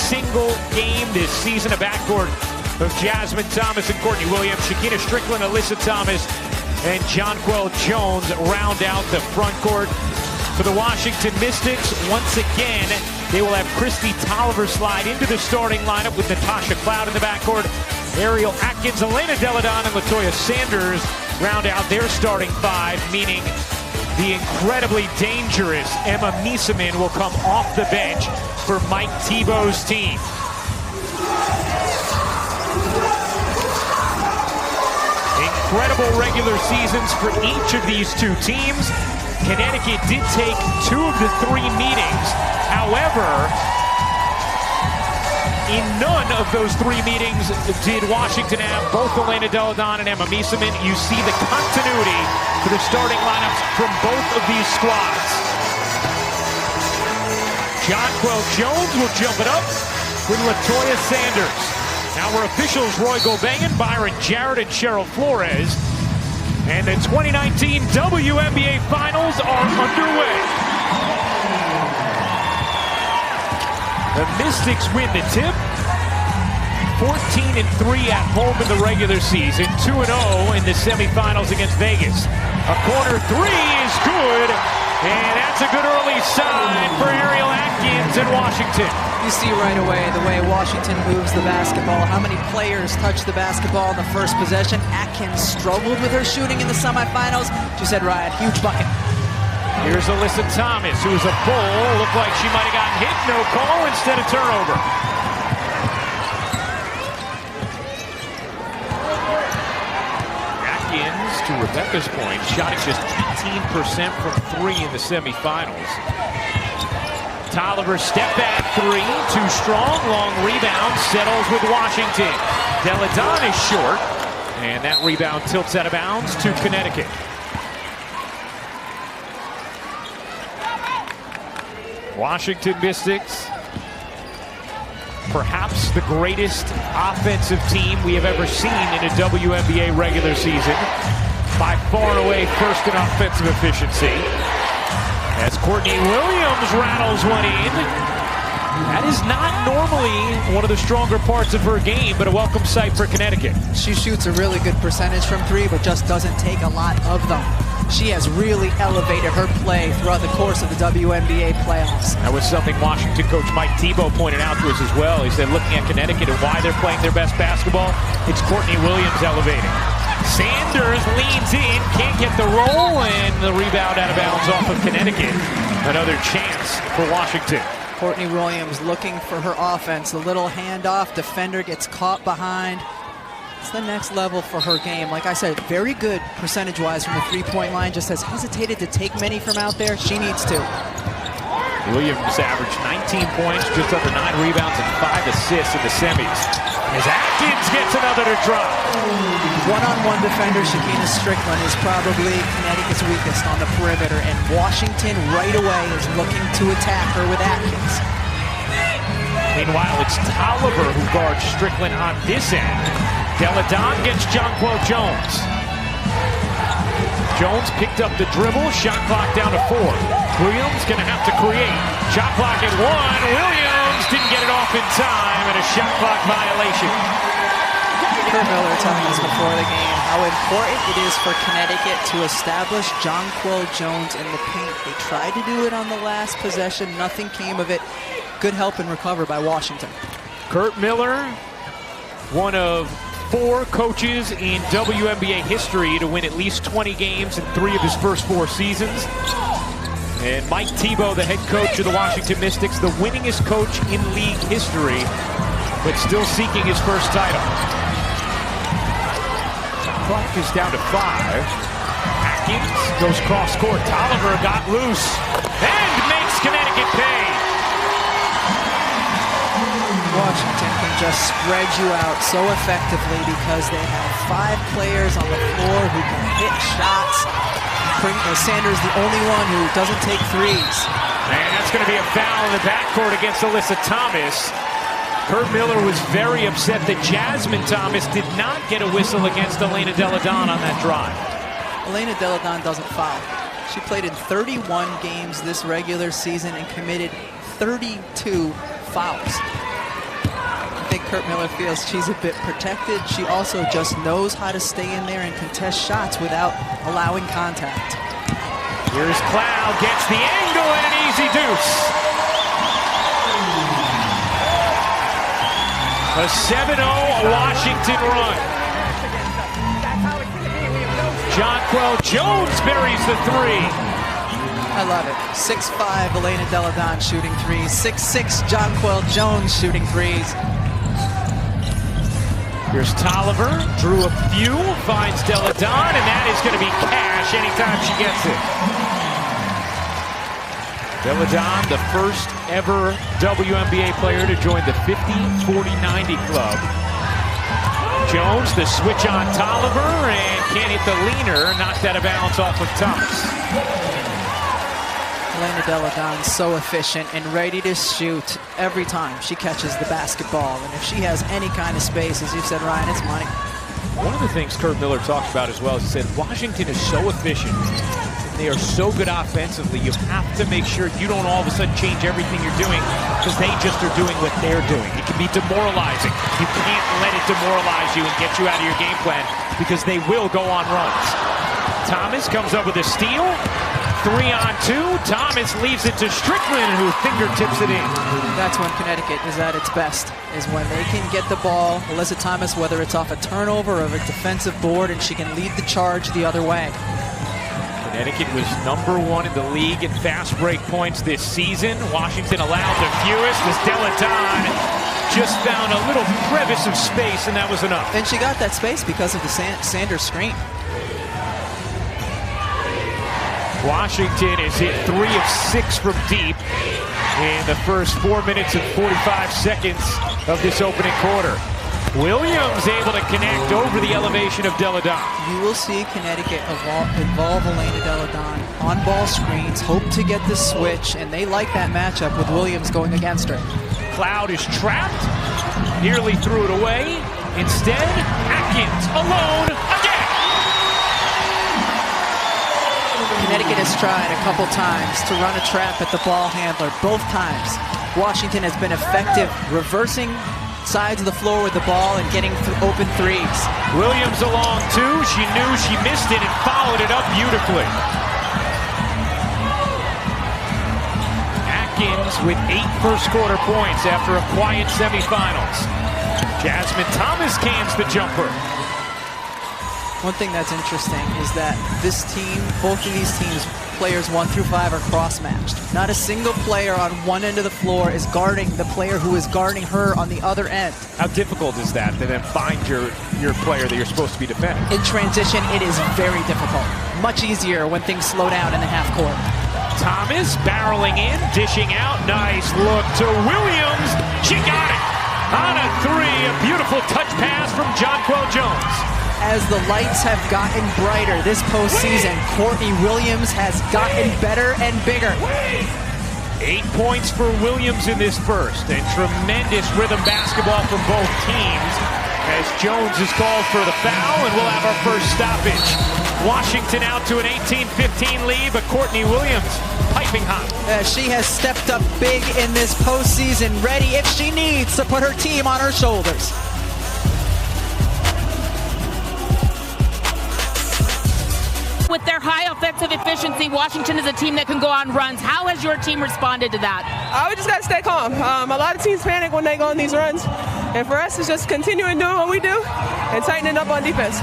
single game this season. A backcourt of Jasmine Thomas and Courtney Williams, Shekinna Strickland, Alyssa Thomas, and Jonquel Jones round out the front court. For the Washington Mystics, once again, they will have Christy Tolliver slide into the starting lineup with Natasha Cloud in the backcourt. Ariel Atkins, Elena Deladon, and Latoya Sanders round out their starting five, meaning the incredibly dangerous Emma Mieseman will come off the bench for Mike Thibault's team. Incredible regular seasons for each of these two teams. Connecticut did take 2 of the 3 meetings. However, in none of those 3 meetings did Washington have both Elena Deladon and Emma Mieseman. You see the continuity for the starting lineups from both of these squads. Jonquel Jones will jump it up with Latoya Sanders. Now we're officials Roy Gulbenkian, Byron Jarrett, and Cheryl Flores. And the 2019 WNBA Finals are underway. The Mystics win the tip. 14-3 at home in the regular season. 2-0 in the semifinals against Vegas. A corner 3 is good. And that's a good early sign for Ariel Atkins in Washington. You see right away the way Washington moves the basketball, how many players touch the basketball in the first possession. Atkins struggled with her shooting in the semifinals. She said, Ryan, huge bucket. Here's Alyssa Thomas, who is a bull. Looked like she might have gotten hit. No call, instead of turnover. Atkins, to Rebecca's point, shot at just 18% from 3 in the semifinals. Tolliver step back 3, too strong, long rebound, settles with Washington. Deladon is short, and that rebound tilts out of bounds to Connecticut. Washington Mystics, perhaps the greatest offensive team we have ever seen in a WNBA regular season. By far and away first in offensive efficiency. As Courtney Williams rattles one in. That is not normally one of the stronger parts of her game, but a welcome sight for Connecticut. She shoots a really good percentage from 3, but just doesn't take a lot of them. She has really elevated her play throughout the course of the WNBA playoffs. That was something Washington coach Mike Thibault pointed out to us as well. He said, looking at Connecticut and why they're playing their best basketball, it's Courtney Williams elevating. Sanders leans in, can't get the roll, and the rebound out of bounds off of Connecticut. Another chance for Washington. Courtney Williams looking for her offense. The little handoff, defender gets caught behind. It's the next level for her game. Like I said, very good percentage-wise from the three-point line. Just has hesitated to take many from out there. She needs to. Williams averaged 19 points, just under 9 rebounds and 5 assists in the semis. As Atkins gets another to drop. One-on-one defender Shekinna Strickland is probably Connecticut's weakest on the perimeter, and Washington right away is looking to attack her with Atkins. Meanwhile, it's Tolliver who guards Strickland on this end. Deladon gets Jonquel Jones. Jones picked up the dribble, shot clock down to 4. Williams gonna have to create. Shot clock at 1. Williams didn't get it off in time, and a shot clock violation. Kurt Miller telling us before the game how important it is for Connecticut to establish Jonquel Jones in the paint. They tried to do it on the last possession, nothing came of it. Good help and recover by Washington. Kurt Miller, one of 4 coaches in WNBA history to win at least 20 games in 3 of his first 4 seasons. And Mike Thibault, the head coach of the Washington Mystics, the winningest coach in league history, but still seeking his first title. Clock is down to 5. Atkins goes cross court. Tolliver got loose and makes Connecticut pay. Washington can just spread you out so effectively because they have 5 players on the floor who can hit shots. Sanders the only one who doesn't take threes. And that's going to be a foul in the backcourt against Alyssa Thomas. Kurt Miller was very upset that Jasmine Thomas did not get a whistle against Elena Deladon on that drive. Elena Deladon doesn't foul. She played in 31 games this regular season and committed 32 fouls. Kurt Miller feels she's a bit protected. She also just knows how to stay in there and contest shots without allowing contact. Here's Cloud, gets the angle and an easy deuce. A 7-0 Washington run. Jonquel Jones buries the three. I love it. 6'5", Elena Delle Donne shooting threes. 6'6", Jonquel Jones shooting threes. Here's Tolliver, drew a few, finds Delle Donne, and that is going to be cash anytime she gets it. Delle Donne, the first ever WNBA player to join the 50-40-90 club. Jones, the switch on Tolliver, and can't hit the leaner, knocked out of balance off of Thomas. Elena Delle Donne so efficient and ready to shoot every time she catches the basketball. And if she has any kind of space, as you said, Ryan, it's money. One of the things Kurt Miller talked about as well is he said Washington is so efficient. They are so good offensively. You have to make sure you don't all of a sudden change everything you're doing because they just are doing what they're doing. It can be demoralizing. You can't let it demoralize you and get you out of your game plan because they will go on runs. Thomas comes up with a steal. 3-on-2. Thomas leaves it to Strickland, who fingertips it in. That's when Connecticut is at its best, is when they can get the ball. Alyssa Thomas, whether it's off a turnover or a defensive board, and she can lead the charge the other way. Connecticut was #1 in the league in fast break points this season. Washington allowed the fewest as Delle Donne just found a little crevice of space, and that was enough. And she got that space because of the Sanders screen. Washington has hit 3 of 6 from deep in the first 4 minutes and 45 seconds of this opening quarter. Williams able to connect over the elevation of Delle Donne. You will see Connecticut involve Elena Delle Donne on ball screens, hope to get the switch, and they like that matchup with Williams going against her. Cloud is trapped, nearly threw it away. Instead, Atkins alone again. Connecticut has tried a couple times to run a trap at the ball handler. Both times, Washington has been effective reversing sides of the floor with the ball and getting open threes. Williams along too. She knew she missed it and followed it up beautifully. Atkins with 8 first quarter points after a quiet semifinals. Jasmine Thomas cans the jumper. One thing that's interesting is that this team, both of these teams, players 1 through 5 are cross-matched. Not a single player on one end of the floor is guarding the player who is guarding her on the other end. How difficult is that to then find your player that you're supposed to be defending? In transition, it is very difficult. Much easier when things slow down in the half court. Thomas barreling in, dishing out. Nice look to Williams. She got it. On a 3, a beautiful touch pass from Jonquel Jones. As the lights have gotten brighter this postseason, Courtney Williams has gotten better and bigger. 8 points for Williams in this first, and tremendous rhythm basketball from both teams as Jones is called for the foul, and we'll have our first stoppage. Washington out to an 18-15 lead, but Courtney Williams piping hot. She has stepped up big in this postseason, ready if she needs to put her team on her shoulders. With their high offensive efficiency, Washington is a team that can go on runs. How has your team responded to that? We just got to stay calm. A lot of teams panic when they go on these runs. And for us, it's just continuing doing what we do and tightening up on defense.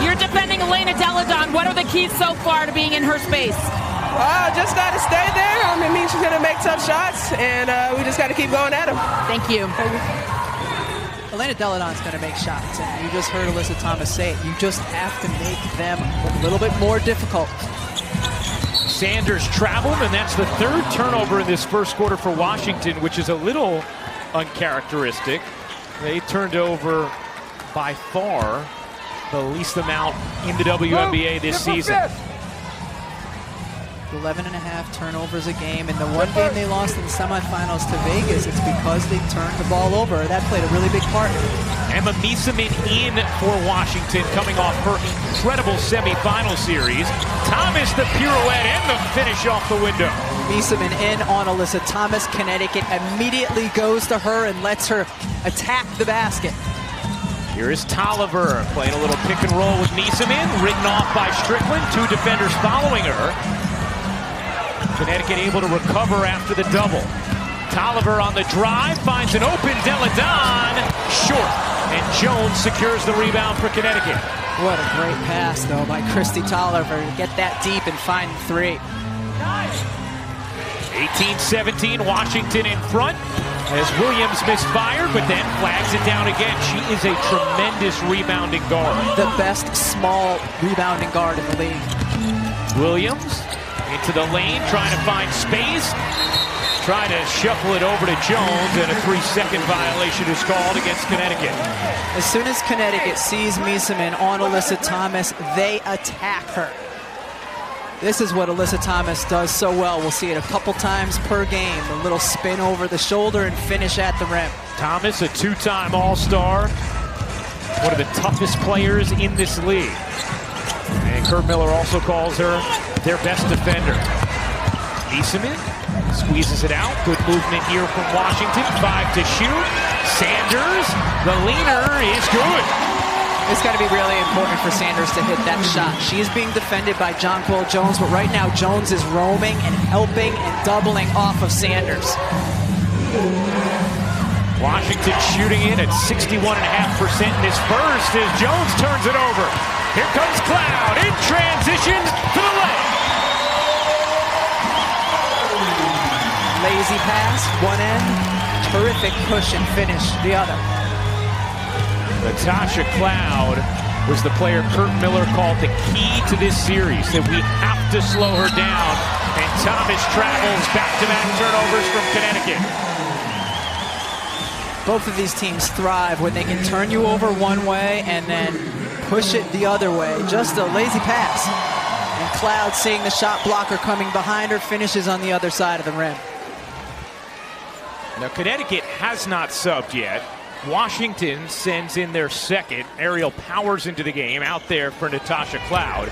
You're defending Elena Delle Donne. What are the keys so far to being in her space? Just got to stay there. It means she's going to make tough shots, and we just got to keep going at them. Thank you. Elena Delle Donne's going to make shots, and you just heard Alyssa Thomas say it. You just have to make them a little bit more difficult. Sanders traveled, and that's the 3rd turnover in this first quarter for Washington, which is a little uncharacteristic. They turned over by far the least amount in the WNBA this season. 11.5 turnovers a game. In the one game they lost in the semifinals to Vegas, it's because they turned the ball over. That played a really big part. Emma Mieseman in for Washington, coming off her incredible semifinal series. Thomas the pirouette and the finish off the window. Miesemann in on Alyssa Thomas. Connecticut immediately goes to her and lets her attack the basket. Here is Tolliver playing a little pick and roll with Miesemann, ridden off by Strickland. Two defenders following her. Connecticut able to recover after the double. Tolliver on the drive, finds an open Deladon, short, and Jones secures the rebound for Connecticut. What a great pass, though, by Christy Tolliver to get that deep and find the three. 18-17, Washington in front as Williams misfired, but then flags it down again. She is a tremendous rebounding guard. The best small rebounding guard in the league. Williams into the lane, trying to find space. Trying to shuffle it over to Jones, and a 3-second violation is called against Connecticut. As soon as Connecticut sees Miesemann on Alyssa Thomas, they attack her. This is what Alyssa Thomas does so well. We'll see it a couple times per game. A little spin over the shoulder and finish at the rim. Thomas, a two-time All-Star. One of the toughest players in this league. And Kurt Miller also calls her their best defender. Miesemann squeezes it out. Good movement here from Washington. 5 to shoot. Sanders, the leaner, is good. It's got to be really important for Sanders to hit that shot. She is being defended by Jonquel Jones, but right now Jones is roaming and helping and doubling off of Sanders. Washington shooting it at 61.5% in this first as Jones turns it over. Here comes Cloud in transition to the leg. Lazy pass, one end, terrific push and finish, the other. Natasha Cloud was the player Kurt Miller called the key to this series, that we have to slow her down. And Thomas travels back-to-back turnovers from Connecticut. Both of these teams thrive when they can turn you over one way and then push it the other way. Just a lazy pass. And Cloud, seeing the shot blocker coming behind her, finishes on the other side of the rim. Now, Connecticut has not subbed yet. Washington sends in their second. Ariel Powers into the game, out there for Natasha Cloud.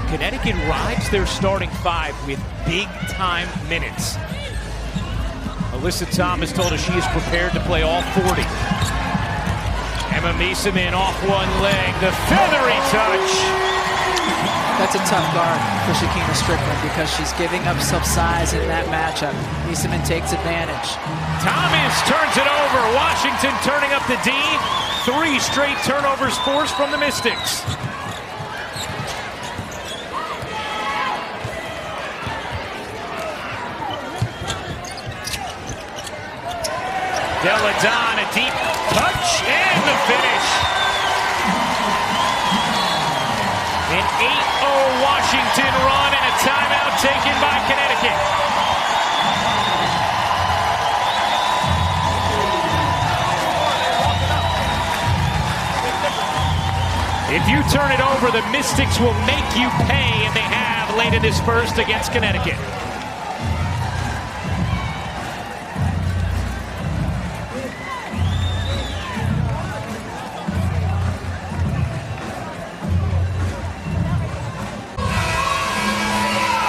Connecticut rides their starting five with big-time minutes. Alyssa Thomas told us she is prepared to play all 40. Emma Miesemann off one leg, the feathery touch. That's a tough guard for Shekinna Strickland because she's giving up some size in that matchup. Miesemann takes advantage. Thomas turns it over. Washington turning up the D. 3 straight turnovers forced from the Mystics. Deladon, a deep touch, and the finish. An 8-0 Washington run and a timeout taken by Connecticut. If you turn it over, the Mystics will make you pay, and they have late in this first against Connecticut.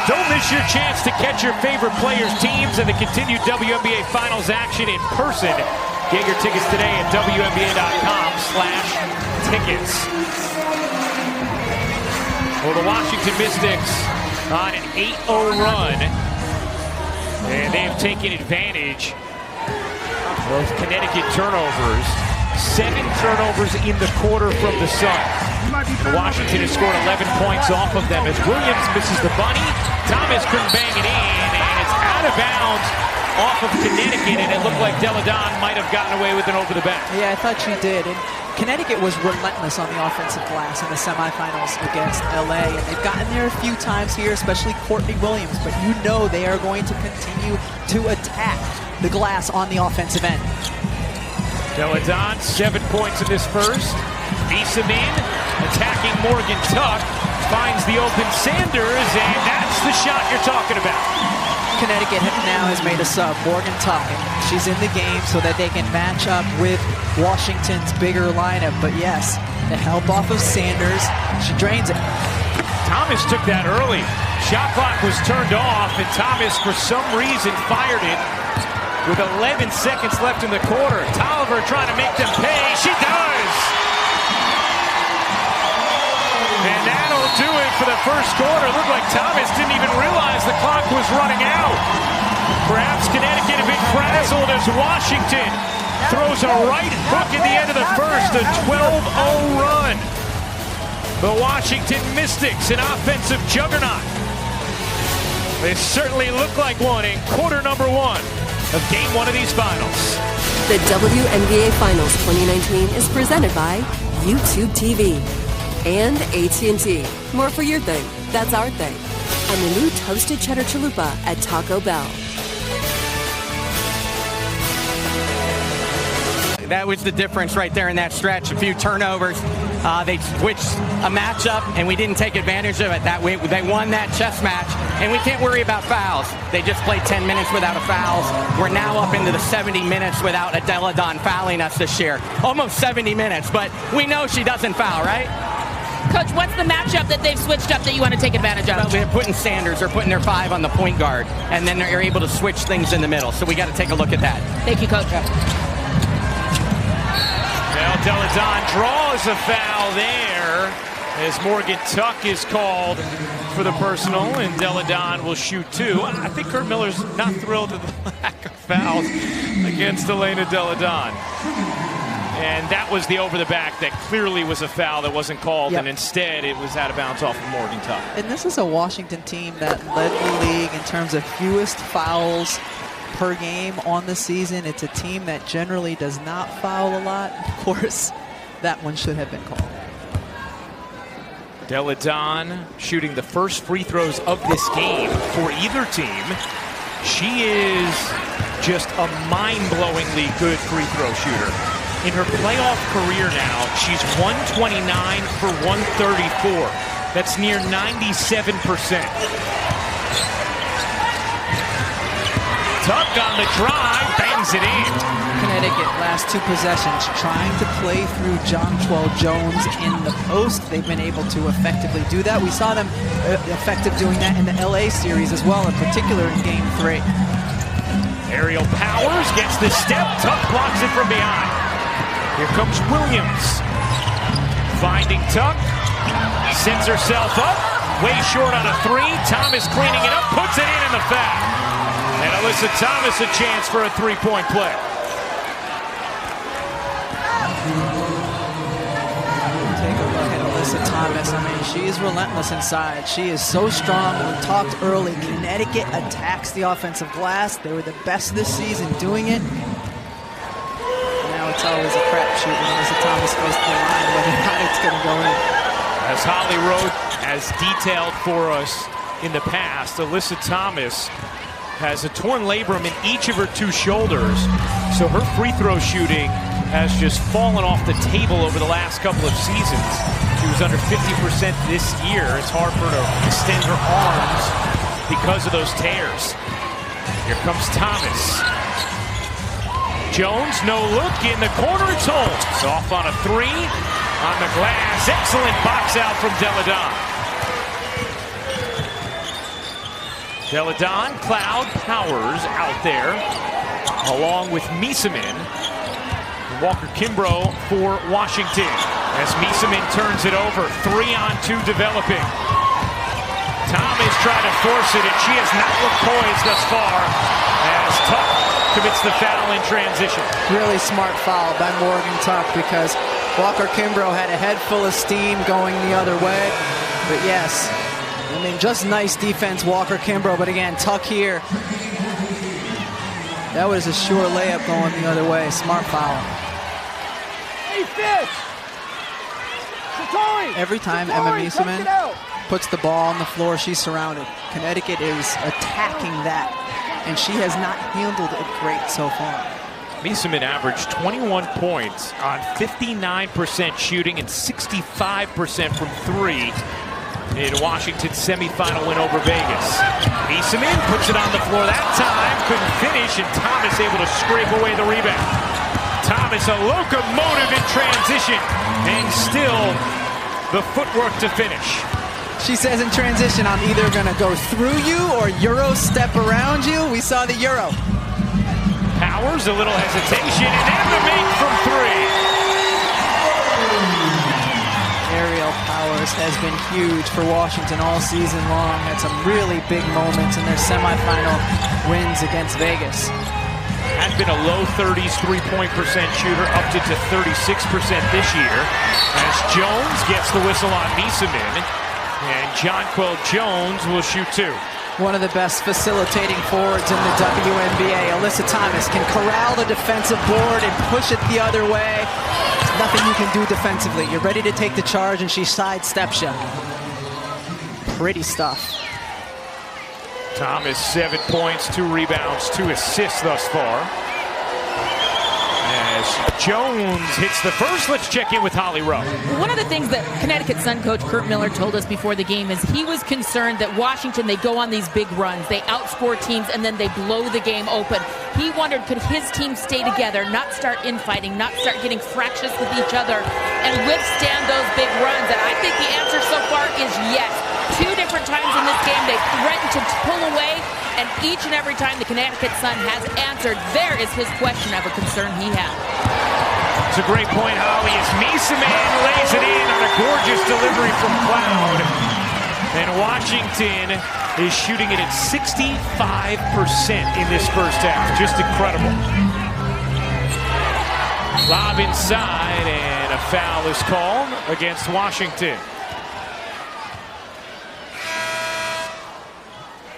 Don't miss your chance to catch your favorite players' teams and the continued WNBA Finals action in person. Get your tickets today at WNBA.com/tickets. Well, the Washington Mystics on an 8-0 run, and they have taken advantage of Connecticut turnovers. 7 turnovers in the quarter from the Sun. Washington has scored 11 points off of them as Williams misses the bunny. Thomas couldn't bang it in, and it's out of bounds off of Connecticut, and it looked like Deladon might have gotten away with an over the back. Yeah, I thought she did. And Connecticut was relentless on the offensive glass in the semifinals against LA, and they've gotten there a few times here, especially Courtney Williams, but you know they are going to continue to attack the glass on the offensive end. Deladon, 7 points in this first. Miesemann attacking Morgan Tuck, finds the open Sanders, and that's the shot you're talking about. Connecticut now has made a sub, Morgan Tuck, and she's in the game so that they can match up with Washington's bigger lineup. But yes, the help off of Sanders, she drains it. Thomas took that early. Shot clock was turned off, and Thomas, for some reason, fired it with 11 seconds left in the quarter. Tolliver trying to make them pay. She does! And that'll do it for the first quarter. Looked like Thomas didn't even realize the clock was running out. Perhaps Connecticut a bit frazzled as Washington throws a right hook at the end of the first, a 12-0 run. The Washington Mystics, an offensive juggernaut. They certainly look like one in quarter number one of game one of these finals. The WNBA Finals 2019 is presented by YouTube TV and AT&T. More for your thing, that's our thing. And the new toasted cheddar chalupa at Taco Bell. That was the difference right there in that stretch. A few turnovers. They switched a matchup, and we didn't take advantage of it. They won that chess match, and we can't worry about fouls. They just played 10 minutes without a foul. We're now up into the 70 minutes without Adela Dawn fouling us this year. Almost 70 minutes, but we know she doesn't foul, right? Coach, what's the matchup that they've switched up that you want to take advantage of? Well, they're putting Sanders, they're putting their 5 on the point guard, and then they're able to switch things in the middle. So we got to take a look at that. Thank you, Coach. Well, Adela Dawn draws a foul there as Morgan Tuck is called for the personal, and Adela Dawn will shoot 2. I think Kurt Miller's not thrilled with the lack of fouls against Elena Adela Dawn. And that was the over the back that clearly was a foul that wasn't called, and instead it was out of bounds off of Morgan Tuck. And this is a Washington team that led the league in terms of fewest fouls per game on the season. It's a team that generally does not foul a lot. Of course, that one should have been called. Adela Dawn shooting the first free throws of this game for either team. She is just a mind-blowingly good free throw shooter. In her playoff career now, she's 129 for 134. That's near 97%. Tuck on the drive, bangs it in. Connecticut, last 2 possessions, trying to play through Jonquel Jones in the post. They've been able to effectively do that. We saw them effective doing that in the LA series as well, in particular in Game 3. Aerial Powers gets the step. Tuck blocks it from behind. Here comes Williams. Finding Tuck. Sends herself up. Way short on a 3. Thomas cleaning it up. Puts it in the foul. And Alyssa Thomas a chance for a 3-point play. Take a look at Alyssa Thomas. I mean, she is relentless inside. She is so strong. We talked early. Connecticut attacks the offensive glass. They were the best this season doing it. Now it's always a crapshoot when Alyssa Thomas goes to the line, whether or not it's going to go in. As Holly wrote, as detailed for us in the past, Alyssa Thomas has a torn labrum in each of her 2 shoulders, so her free throw shooting has just fallen off the table over the last couple of seasons. She was under 50% this year. It's hard for her to extend her arms because of those tears. Here comes Thomas. Jones, no look in the corner, it's home. It's off on a 3 on the glass. Excellent box out from Adela Dawn. Adela Dawn, Cloud, Powers out there, along with Mieseman. Walker Kimbrough for Washington. As Mieseman turns it over, 3-on-2 developing. Thomas tried to force it, and she has not looked poised thus far as Tuck commits the foul in transition. Really smart foul by Morgan Tuck, because Walker Kimbrough had a head full of steam going the other way. But yes, I mean, just nice defense, Walker Kimbrough. But again, Tuck here. That was a sure layup going the other way. Smart foul. Every time Emma Mieseman puts the ball on the floor, she's surrounded. Connecticut is attacking that, and she has not handled it great so far. Mieseman averaged 21 points on 59% shooting and 65% from 3 in Washington's semifinal win over Vegas. Mieseman puts it on the floor that time, couldn't finish, and Thomas able to scrape away the rebound. Thomas, a locomotive in transition, and still the footwork to finish. She says in transition, I'm either going to go through you or Euro step around you. We saw the Euro. Powers, a little hesitation, and then the make from three. Aerial Powers has been huge for Washington all season long. Had some really big moments in their semifinal wins against Vegas. Has been a low 30s three-point percent shooter, upped it to 36% this year. As Jones gets the whistle on Miesemann, and Jonquel Jones will shoot two. One of the best facilitating forwards in the WNBA. Alyssa Thomas can corral the defensive board and push it the other way. There's nothing you can do defensively. You're ready to take the charge, and she sidesteps you. Pretty stuff. Thomas, 7 points, 2 rebounds, 2 assists thus far. As Jones hits the first, let's check in with Holly Rowe. One of the things that Connecticut Sun coach Curt Miller told us before the game is he was concerned that Washington, they go on these big runs, they outscore teams, and then they blow the game open. He wondered, could his team stay together, not start infighting, not start getting fractious with each other, and withstand those big runs? And I think the answer so far is yes. 2 different times in this game, they threatened to pull away, and each and every time the Connecticut Sun has answered, there is his question of a concern he had. It's a great point, Holly, as Miesemann lays it in on a gorgeous delivery from Cloud. And Washington is shooting it at 65% in this first half. Just incredible. Lob inside, and a foul is called against Washington.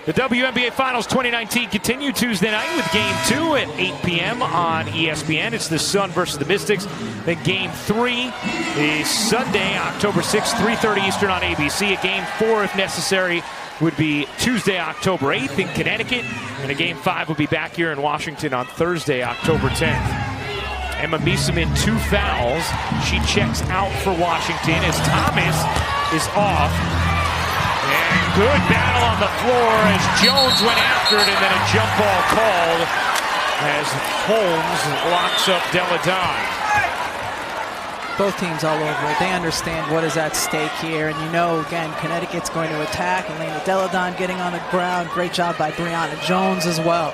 The WNBA Finals 2019 continue Tuesday night with Game 2 at 8 p.m. on ESPN. It's the Sun versus the Mystics. Then Game 3 is Sunday, October 6th, 3:30 Eastern on ABC. A Game 4, if necessary, would be Tuesday, October 8th in Connecticut. And a Game 5 will be back here in Washington on Thursday, October 10th. Emma Miesemann, 2 fouls. She checks out for Washington as Thomas is off. And good battle on the floor as Jones went after it, and then a jump ball called as Holmes locks up Deladon. Both teams all over it. They understand what is at stake here. And you know, again, Connecticut's going to attack. Elena Deladon getting on the ground. Great job by Brianna Jones as well.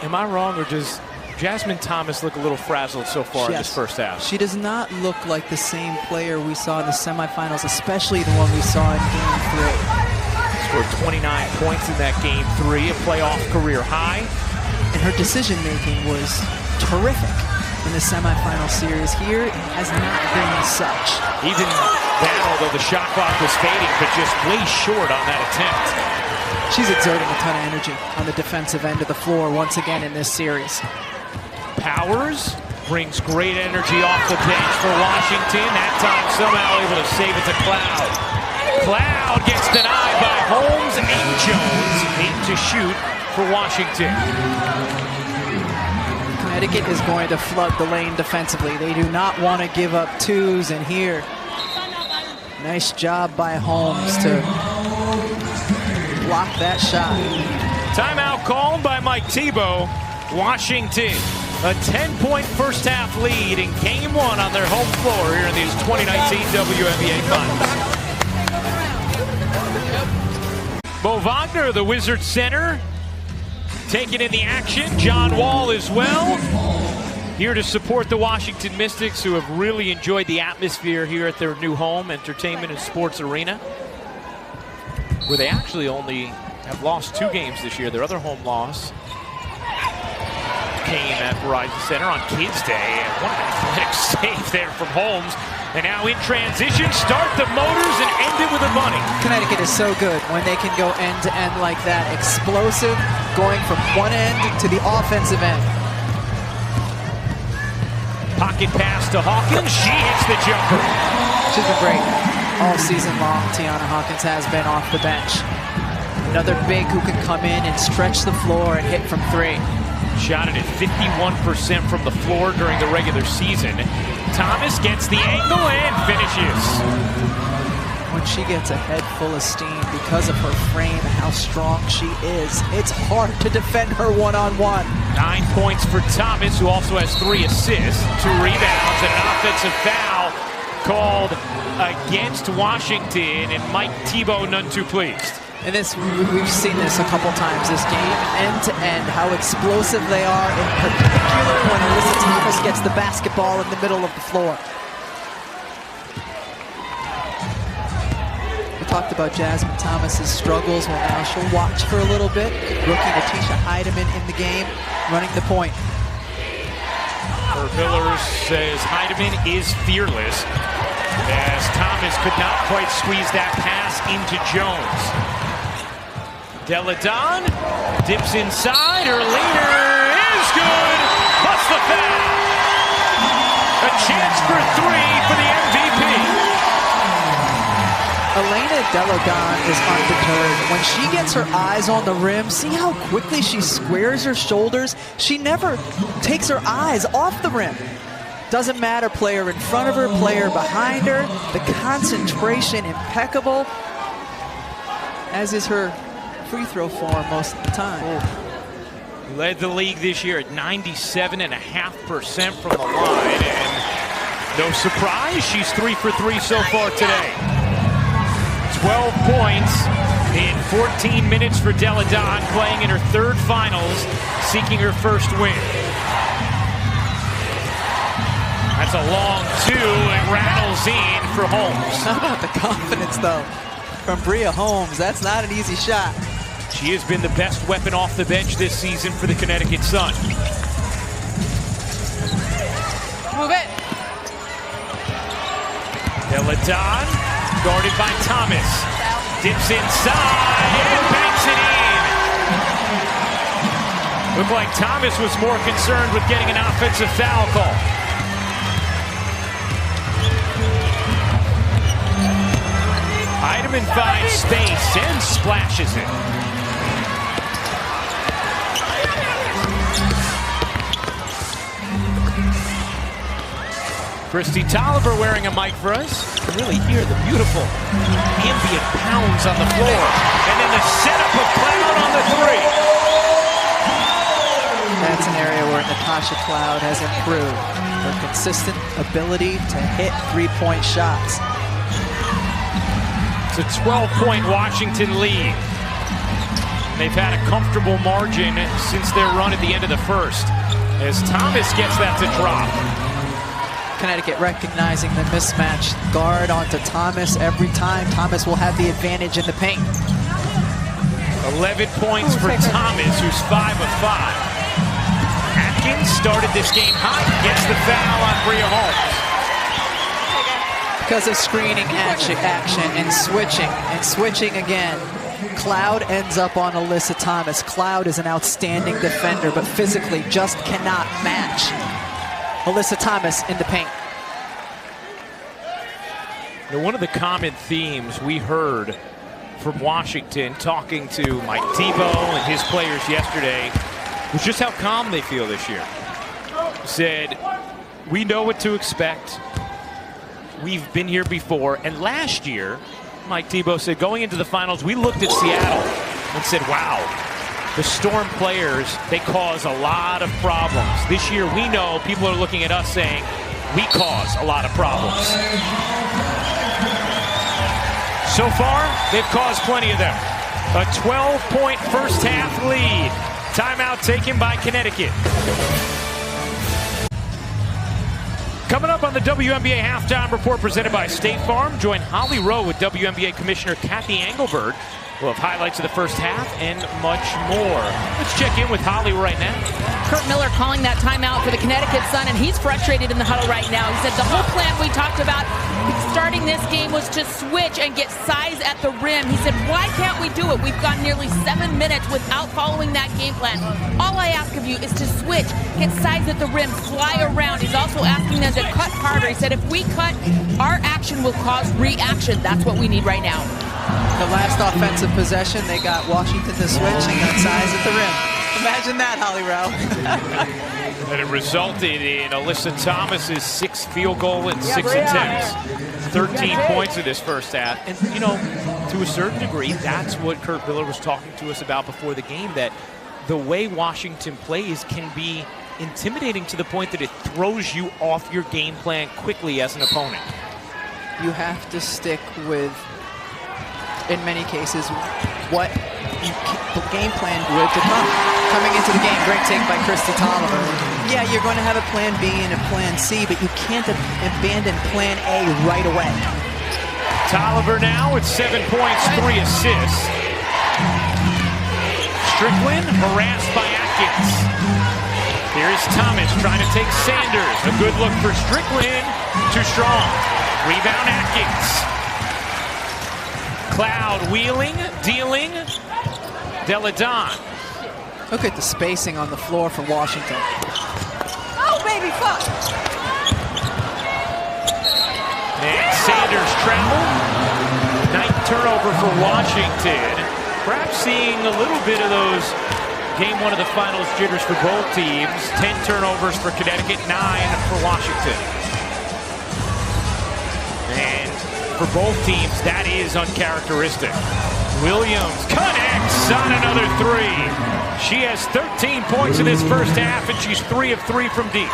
Am I wrong, or does Jasmine Thomas look a little frazzled so far in this first half? She does not look like the same player we saw in the semifinals, especially the one we saw in Game 3. Scored 29 points in that Game 3, a playoff career high. And her decision-making was terrific in the semifinal series. Here, it has not been such. Even that, although the shot clock was fading, but just way short on that attempt. She's exerting a ton of energy on the defensive end of the floor once again in this series. Powers brings great energy off the bench for Washington. That time somehow able to save it to Cloud. Cloud gets denied by Holmes and Jones. 8 to shoot for Washington. Connecticut is going to flood the lane defensively. They do not want to give up 2s, and here, nice job by Holmes to block that shot. Timeout called by Mike Thibault. Washington, a 10-point first half lead in Game 1 on their home floor here in these 2019 WNBA Finals. Mo Wagner, the Wizards center, taking in the action. John Wall as well, here to support the Washington Mystics, who have really enjoyed the atmosphere here at their new home, Entertainment and Sports Arena, where they actually only have lost 2 games this year. Their other home loss came at Verizon Center on Kids Day, and what an athletic save there from Holmes. And now in transition, start the motors and end it with a bunny. Connecticut is so good when they can go end to end like that. Explosive, going from one end to the offensive end. Pocket pass to Hawkins. She hits the jumper. She's been great all season long. Tiana Hawkins has been off the bench. Another big who can come in and stretch the floor and hit from 3. Shot it at 51% from the floor during the regular season. Thomas gets the angle and finishes. When she gets a head full of steam because of her frame and how strong she is, it's hard to defend her one-on-one. 9 points for Thomas, who also has 3 assists, 2 rebounds, and an offensive foul called against Washington, and Mike Thibault none too pleased. And this, we've seen this a couple times this game, end to end, how explosive they are, in particular when Alyssa Thomas gets the basketball in the middle of the floor. We talked about Jasmine Thomas's struggles. Well, now she'll watch for a little bit. Rookie Natisha Heidemann in the game, running the point. Kurt Miller says Heidemann is fearless, as Thomas could not quite squeeze that pass into Jones. Deladon dips inside. Her leader is good. Plus the foul. A chance for three for the MVP. Elena Deladon is undeterred. When she gets her eyes on the rim, see how quickly she squares her shoulders? She never takes her eyes off the rim. Doesn't matter, player in front of her, player behind her. The concentration impeccable, as is her free throw form most of the time. Led the league this year at 97.5% from the line, and no surprise, she's 3 for 3 so far today. 12 points in 14 minutes for Deladon, playing in her third finals, seeking her first win. That's a long two, and rattles in for Holmes. How about the confidence, though, from Bria Holmes? That's not an easy shot. She has been the best weapon off the bench this season for the Connecticut Sun. Move it. Deladon, guarded by Thomas. Dips inside and banks it in. Looked like Thomas was more concerned with getting an offensive foul call. Heidemann finds space and splashes it. Christy Tolliver wearing a mic for us. You can really hear the beautiful ambient pounds on the floor. And then the setup of Cloud on the three. That's an area where Natasha Cloud has improved. Her consistent ability to hit three-point shots. It's a 12-point Washington lead. They've had a comfortable margin since their run at the end of the first, as Thomas gets that to drop. Connecticut recognizing the mismatch. Guard onto Thomas every time. Thomas will have the advantage in the paint. 11 points for Thomas, who's 5 of 5. Atkins started this game hot, gets the foul on Bria Holmes. Because of screening action and switching again. Cloud ends up on Alyssa Thomas. Cloud is an outstanding defender, but physically just cannot match Alyssa Thomas in the paint. Now, one of the common themes we heard from Washington talking to Mike Thibault and his players yesterday was just how calm they feel this year. He said, we know what to expect. We've been here before. And last year, Mike Thibault said, going into the finals, we looked at Seattle and said, wow, the Storm players, they cause a lot of problems. This year, we know people are looking at us saying, we cause a lot of problems. So far, they've caused plenty of them. A 12-point first half lead. Timeout taken by Connecticut. Coming up on the WNBA Halftime Report presented by State Farm, join Holly Rowe with WNBA Commissioner Kathy Engelbert. We'll have highlights of the first half and much more. Let's check in with Holly right now. Kurt Miller calling that timeout for the Connecticut Sun, and he's frustrated in the huddle right now. He said the whole plan we talked about starting this game was to switch and get size at the rim. He said, why can't we do it? We've gone nearly 7 minutes without following that game plan. All I ask of you is to switch, get size at the rim, fly around. He's also asking them to cut harder. He said, if we cut, our action will cause reaction. That's what we need right now. The last offensive possession, they got Washington to switch and got size at the rim. Imagine that, Holly Rowe. And it resulted in Alyssa Thomas's 6th field goal and 6 attempts. 13 points in this first half. And, you know, to a certain degree, that's what Kurt Miller was talking to us about before the game, that the way Washington plays can be intimidating to the point that it throws you off your game plan quickly as an opponent. you have to stick with, in many cases, what you game plan with to come. Coming into the game, great take by Kristi Tolliver. Yeah, you're going to have a plan B and a plan C, but you can't abandon plan A right away. Tolliver now with 7 points, 3 assists. Strickland harassed by Atkins. Here's Thomas trying to take Sanders. A good look for Strickland. Too strong. Rebound Atkins. Cloud wheeling, dealing. Deladon. Look at the spacing on the floor for Washington. Oh, baby, fuck! And Sanders traveled. Ninth turnover for Washington. Perhaps seeing a little bit of those game one of the finals jitters for both teams. 10 turnovers for Connecticut, 9 for Washington. And for both teams, that is uncharacteristic. Williams connects on another three. She has 13 points in this first half, and she's 3 of 3 from deep.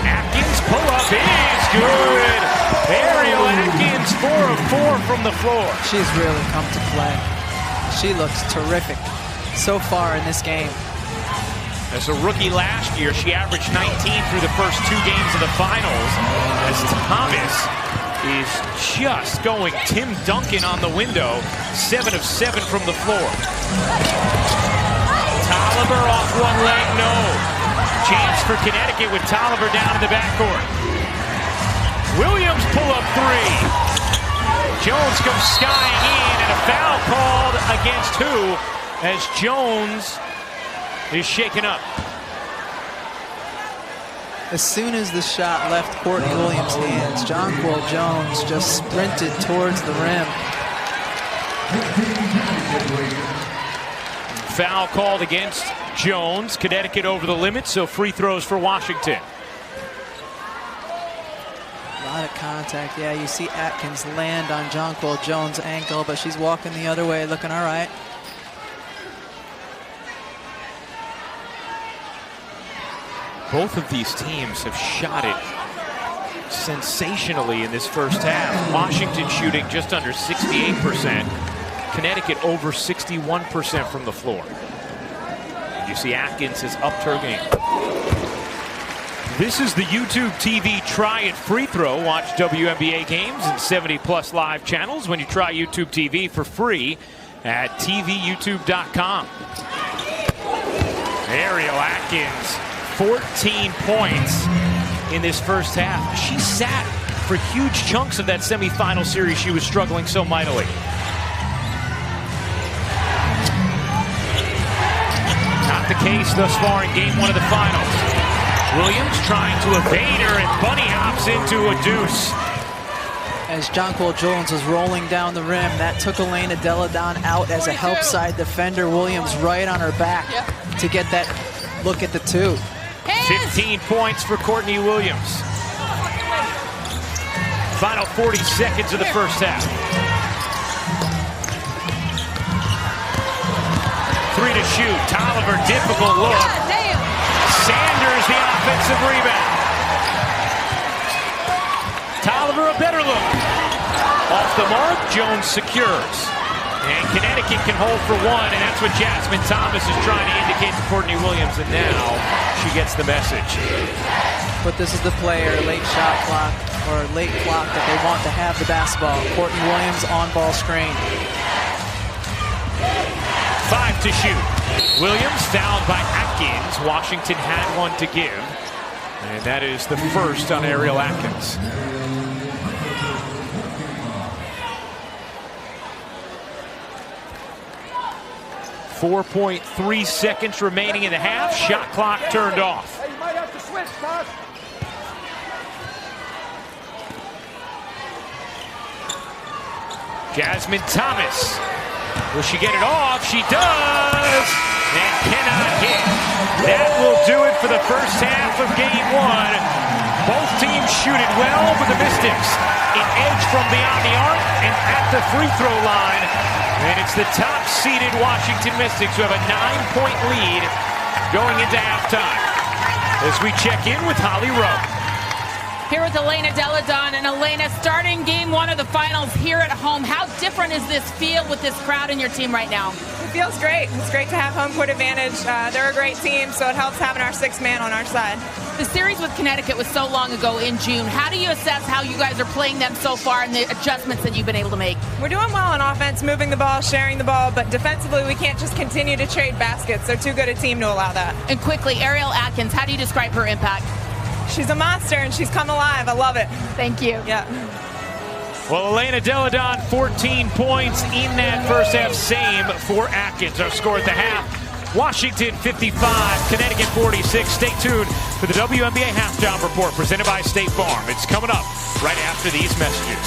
Atkins pull-up is good. Ariel Atkins 4 of 4 from the floor. She's really come to play. She looks terrific so far in this game. As a rookie last year, she averaged 19 through the first 2 games of the finals. As Thomas is just going Tim Duncan on the window. 7 of 7 from the floor. Tolliver off one leg, no. Chance for Connecticut with Tolliver down in the backcourt. Williams pull-up three. Jones comes skying in, and a foul called against who? As Jones is shaken up. As soon as the shot left Courtney Williams' hands, Jonquel Jones just sprinted towards the rim. Foul called against Jones. Connecticut over the limit, so free throws for Washington. A lot of contact. Yeah, you see Atkins land on Jonquel Jones' ankle, but she's walking the other way, looking all right. Both of these teams have shot it sensationally in this first half. Washington shooting just under 68%. Connecticut over 61% from the floor. You see Atkins has upped her game. This is the YouTube TV Try It free throw. Watch WNBA games and 70+ live channels when you try YouTube TV for free at tvyoutube.com. Ariel Atkins, 14 points in this first half. She sat for huge chunks of that semifinal series. She was struggling so mightily. Not the case thus far in game one of the finals. Williams trying to evade her and bunny hops into a deuce. As Jonquel Jones was rolling down the rim, that took Elena Deladon out as a help side defender. Williams right on her back to get that look at the two. 15 points for Courtney Williams. Final 40 seconds of the first half. 3 to shoot. Tolliver, difficult look. Sanders, the offensive rebound. Tolliver, a better look. Off the mark, Jones secures. And Connecticut can hold for one, and that's what Jasmine Thomas is trying to indicate to Courtney Williams, and now she gets the message. But this is the player, late shot clock, or late clock that they want to have the basketball. Courtney Williams on ball screen. 5 to shoot. Williams fouled by Atkins. Washington had one to give. And that is the first on Ariel Atkins. .3 seconds remaining in the half. Shot clock turned off. Hey, you might have to switch, Todd. Jasmine Thomas. Will she get it off? She does! And cannot hit. That will do it for the first half of game one. Both teams shoot it well, but the Mystics an edge from beyond the arc and at the free throw line. And it's the top-seeded Washington Mystics who have a 9-point lead going into halftime. As we check in with Holly Rowe. Here with Elena Deladon. And Elena, starting game one of the finals here at home, how different is this feel with this crowd and your team right now? It feels great. It's great to have home court advantage. They're a great team, so it helps having our sixth man on our side. The series with Connecticut was so long ago in June. How do you assess how you guys are playing them so far and the adjustments that you've been able to make? We're doing well on offense, moving the ball, sharing the ball, but defensively we can't just continue to trade baskets. They're too good a team to allow that. And quickly, Ariel Atkins, how do you describe her impact? She's a monster and she's come alive. I love it. Thank you. Yeah. Well, Elena Deladon, 14 points in that first half. Same for Atkins. Our score at the half, Washington 55, Connecticut 46. Stay tuned for the WNBA halftime report presented by State Farm. It's coming up right after these messages.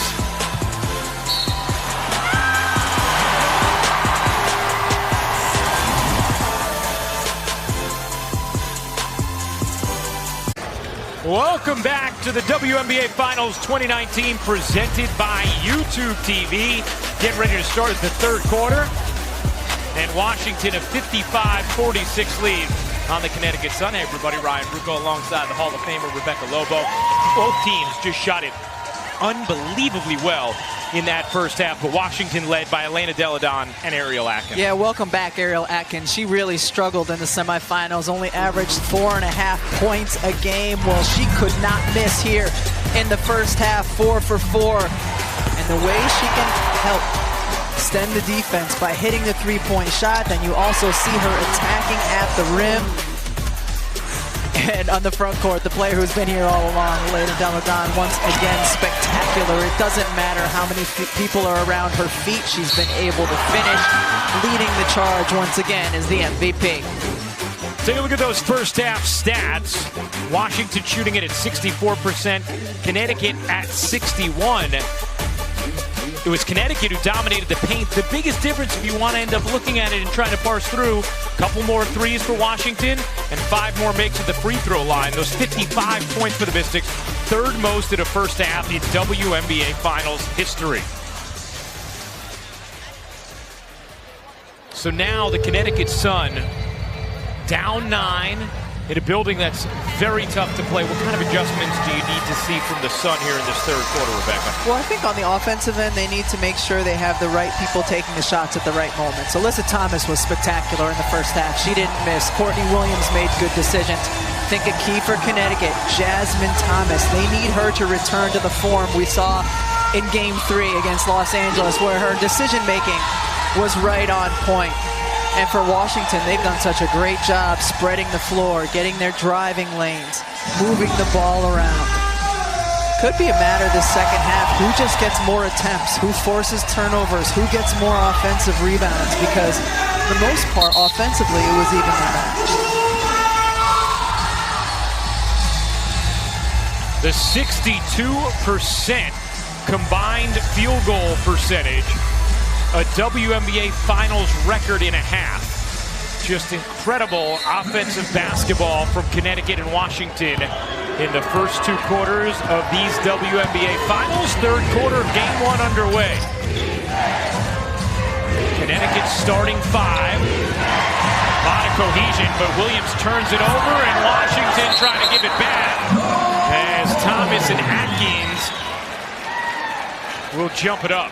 Welcome back to the WNBA Finals 2019 presented by YouTube TV. Getting ready to start the third quarter. And Washington a 55-46 lead on the Connecticut Sun. Hey everybody, Ryan Rucco alongside the Hall of Famer Rebecca Lobo. Both teams just shot it unbelievably well in that first half, but Washington led by Elena Deladon and Ariel Atkins. Yeah, welcome back, Ariel Atkins. She really struggled in the semifinals, only averaged 4.5 points a game. Well, she could not miss here in the first half, 4 for 4. And the way she can help extend the defense by hitting the three-point shot, then you also see her attacking at the rim. And on the front court, the player who's been here all along, Elena Deladon, once again spectacular. It doesn't matter how many people are around her feet. She's been able to finish, leading the charge once again as the MVP. Take a look at those first half stats. Washington shooting it at 64%, Connecticut at 61%. It was Connecticut who dominated the paint. The biggest difference, if you want to end up looking at it and trying to parse through, a couple more threes for Washington and 5 more makes at the free throw line. Those 55 points for the Mystics, third most in a first half in WNBA Finals history. So now the Connecticut Sun down 9 in a building that's very tough to play. What kind of adjustments do you need to see from the Sun here in this third quarter, Rebecca? Well, I think on the offensive end, they need to make sure they have the right people taking the shots at the right moment. So Alyssa Thomas was spectacular in the first half. She didn't miss. Courtney Williams made good decisions. I think a key for Connecticut, Jasmine Thomas. They need her to return to the form we saw in Game 3 against Los Angeles, where her decision-making was right on point. And for Washington, they've done such a great job spreading the floor, getting their driving lanes, moving the ball around. Could be a matter this second half, who just gets more attempts, who forces turnovers, who gets more offensive rebounds, because for the most part, offensively, it was evenly matched. The 62% combined field goal percentage, a WNBA Finals record and a half. Just incredible offensive basketball from Connecticut and Washington in the first 2 quarters of these WNBA Finals. Third quarter of Game 1 underway. Connecticut starting 5. A lot of cohesion, but Williams turns it over, and Washington trying to give it back as Thomas and Atkins will jump it up.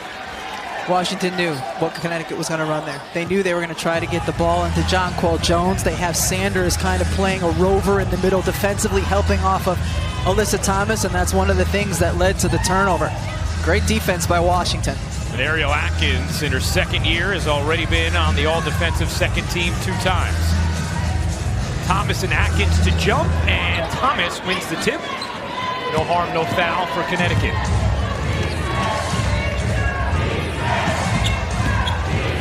Washington knew what Connecticut was going to run there. They knew they were going to try to get the ball into Jonquel Jones. They have Sanders kind of playing a rover in the middle defensively, helping off of Alyssa Thomas, and that's one of the things that led to the turnover. Great defense by Washington. And Ariel Atkins, in her second year, has already been on the all-defensive second team 2 times. Thomas and Atkins to jump, and Thomas wins the tip. No harm, no foul for Connecticut.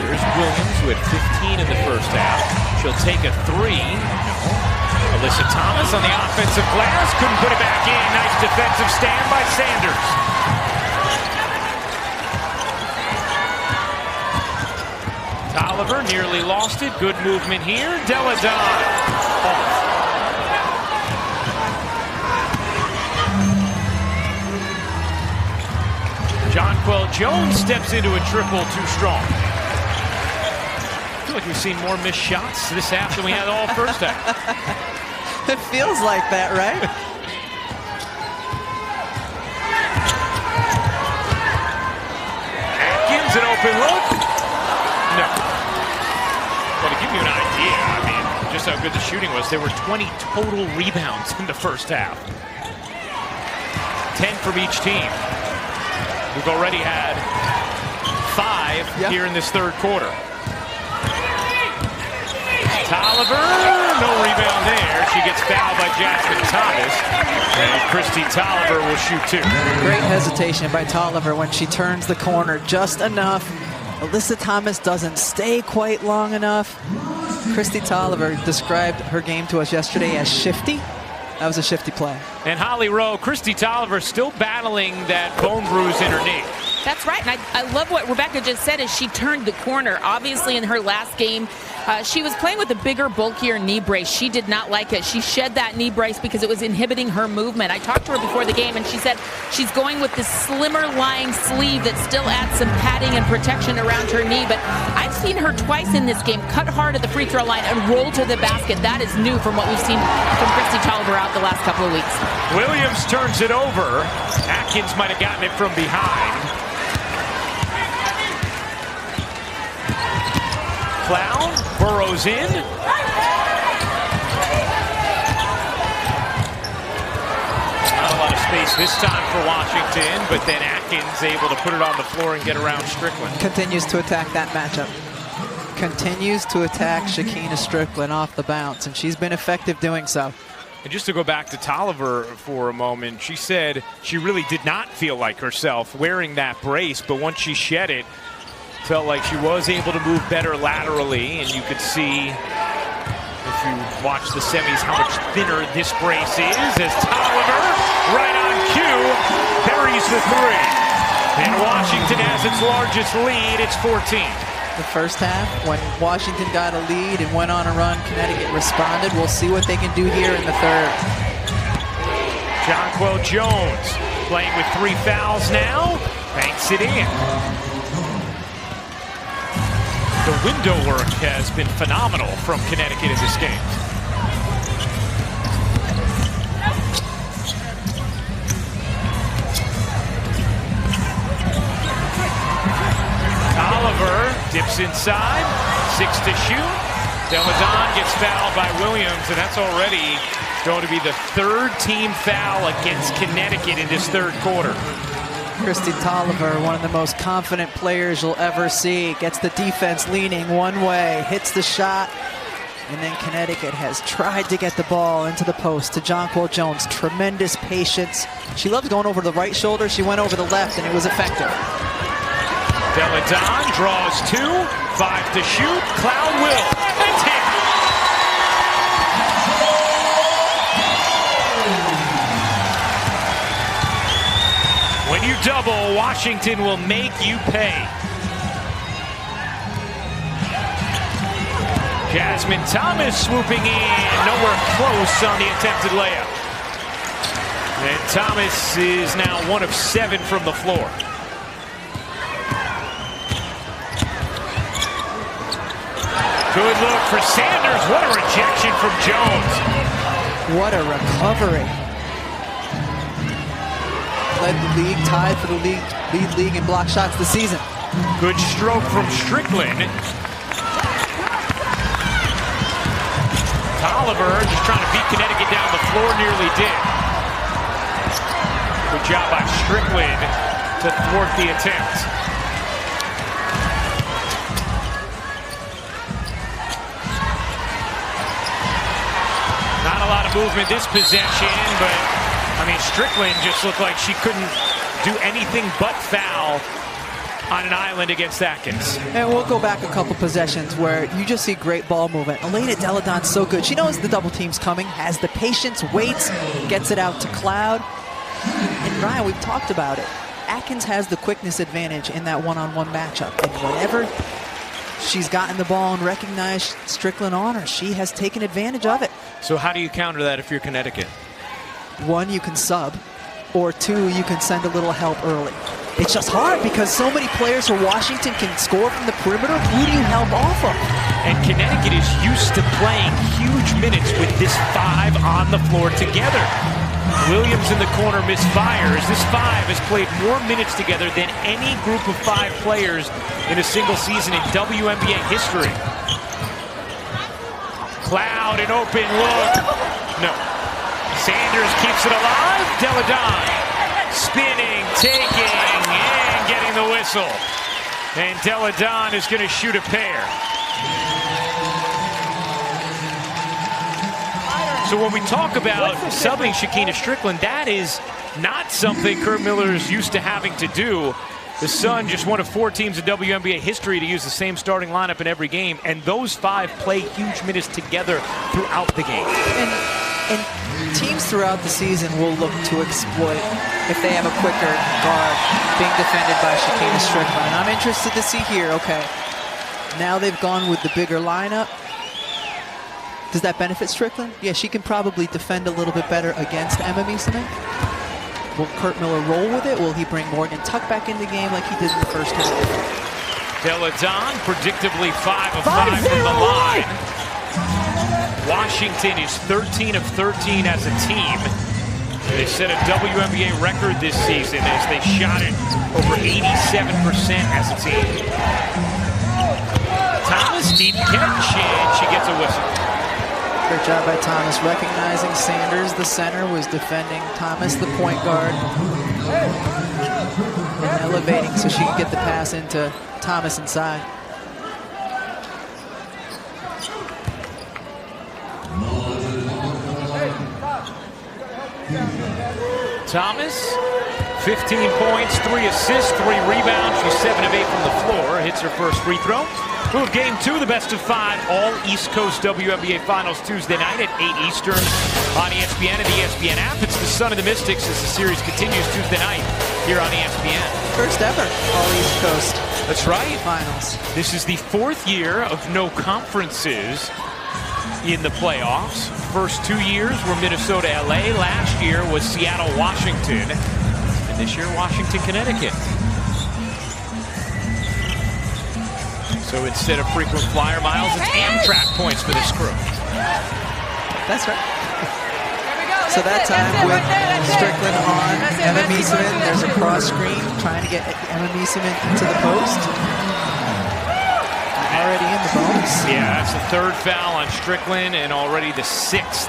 Here's Williams, who had 15 in the first half. She'll take a 3. No. Alyssa Thomas on the offensive glass. Couldn't put it back in. Nice defensive stand by Sanders. Tolliver nearly lost it. Good movement here. Deladon off. Jonquel Jones steps into a triple too strong. feel like we've seen more missed shots this half than we had all first half. It feels like that, right? Atkins, an open look. No. Well, to give you an idea, I mean, just how good the shooting was, there were 20 total rebounds in the first half. 10 from each team. We've already had 5 here in this third quarter. Tolliver, no rebound there. She gets fouled by Jasmine Thomas. And Christy Tolliver will shoot 2. Great hesitation by Tolliver when she turns the corner just enough. Alyssa Thomas doesn't stay quite long enough. Christy Tolliver described her game to us yesterday as shifty. That was a shifty play. And Holly Rowe, Christy Tolliver still battling that bone bruise in her knee. That's right, and I love what Rebecca just said as she turned the corner. Obviously, in her last game, she was playing with a bigger, bulkier knee brace. She did not like it. She shed that knee brace because it was inhibiting her movement. I talked to her before the game, and she said she's going with this slimmer lying sleeve that still adds some padding and protection around her knee. But I've seen her twice in this game cut hard at the free throw line and roll to the basket. That is new from what we've seen from Christy Tolliver out the last couple of weeks. Williams turns it over. Atkins might have gotten it from behind. Clown burrows in. Not a lot of space this time for Washington, but then Atkins able to put it on the floor and get around Strickland. Continues to attack that matchup. Continues to attack Shekinna Strickland off the bounce, and she's been effective doing so. And just to go back to Tolliver for a moment, she said she really did not feel like herself wearing that brace, but once she shed it, felt like she was able to move better laterally, and you could see, if you watch the semis, how much thinner this brace is as Tolliver, right on cue, buries the 3. And Washington has its largest lead. It's 14. The first half, when Washington got a lead and went on a run, Connecticut responded. We'll see what they can do here in the third. Jonquel Jones playing with 3 fouls now. Banks it in. The window work has been phenomenal from Connecticut in this game. Tolliver dips inside, 6 to shoot. Deladon gets fouled by Williams, and that's already going to be the 3rd team foul against Connecticut in this third quarter. Christy Tolliver, one of the most confident players you'll ever see, gets the defense leaning one way, hits the shot, and then Connecticut has tried to get the ball into the post to Jonquel Jones. Tremendous patience. She loves going over the right shoulder. She went over the left, and it was effective. Deladon draws 2, 5 to shoot. Cloud will, and 10. When you double, Washington will make you pay. Jasmine Thomas swooping in, nowhere close on the attempted layup. And Thomas is now 1 of 7 from the floor. Good look for Sanders. What a rejection from Jones. What a recovery. Led the league, tied for the lead in block shots this season. Good stroke from Strickland. Tolliver just trying to beat Connecticut down the floor, nearly did. Good job by Strickland to thwart the attempt. Not a lot of movement this possession, but I mean, Strickland just looked like she couldn't do anything but foul on an island against Atkins. And we'll go back a couple possessions where you just see great ball movement. Elena Deladon's so good. She knows the double team's coming, has the patience, waits, gets it out to Cloud. And Ryan, we've talked about it. Atkins has the quickness advantage in that one-on-one matchup. And whenever she's gotten the ball and recognized Strickland on her, she has taken advantage of it. So how do you counter that if you're Connecticut? 1, you can sub, or 2, you can send a little help early. It's just hard because so many players for Washington can score from the perimeter. Who do you help off of? And Connecticut is used to playing huge minutes with this 5 on the floor together. Williams in the corner misfires. This 5 has played more minutes together than any group of 5 players in a single season in WNBA history. Cloud, an open look. No. Sanders keeps it alive. Deladon spinning, taking, and getting the whistle. And Deladon is going to shoot a pair. So when we talk about subbing Shekinna Stricklen, that is not something Curt Miller is used to having to do. The Sun just one of 4 teams in WNBA history to use the same starting lineup in every game, and those 5 play huge minutes together throughout the game. And teams throughout the season will look to exploit if they have a quicker guard being defended by Shekinna Stricklen. And I'm interested to see here, okay, now they've gone with the bigger lineup. Does that benefit Stricklen? Yeah, she can probably defend a little bit better against Emma Miesemann. Will Curt Miller roll with it? Will he bring Morgan Tuck back in the game like he did in the first half? Deladon, predictably 5 of 5 from the line. Washington is 13 of 13 as a team. They set a WNBA record this season as they shot it over 87% as a team. Thomas, deep catch, and she gets a whistle. Great job by Thomas recognizing Sanders, the center, was defending Thomas, the point guard, and elevating so she could get the pass into Thomas inside. Thomas, 15 points, 3 assists, 3 rebounds. She's 7 of 8 from the floor. Hits her first free throw. Move game 2, the best of 5, all East Coast WNBA Finals Tuesday night at 8 Eastern on ESPN and the ESPN app. It's the Sun and the Mystics as the series continues Tuesday night here on ESPN. First ever all East Coast. That's right. Finals. This is the 4th year of no conferences in the playoffs. First 2 years were Minnesota, LA. Last year was Seattle, Washington. And this year, Washington, Connecticut. So instead of frequent flyer miles, it's Amtrak points for this crew. That's right. So that time with Stricklen on Emma Miesemann, there's a cross screen trying to get Emma Miesemann into the post. Already in the bonus. Yeah, that's the 3rd foul on Stricklen and already the 6th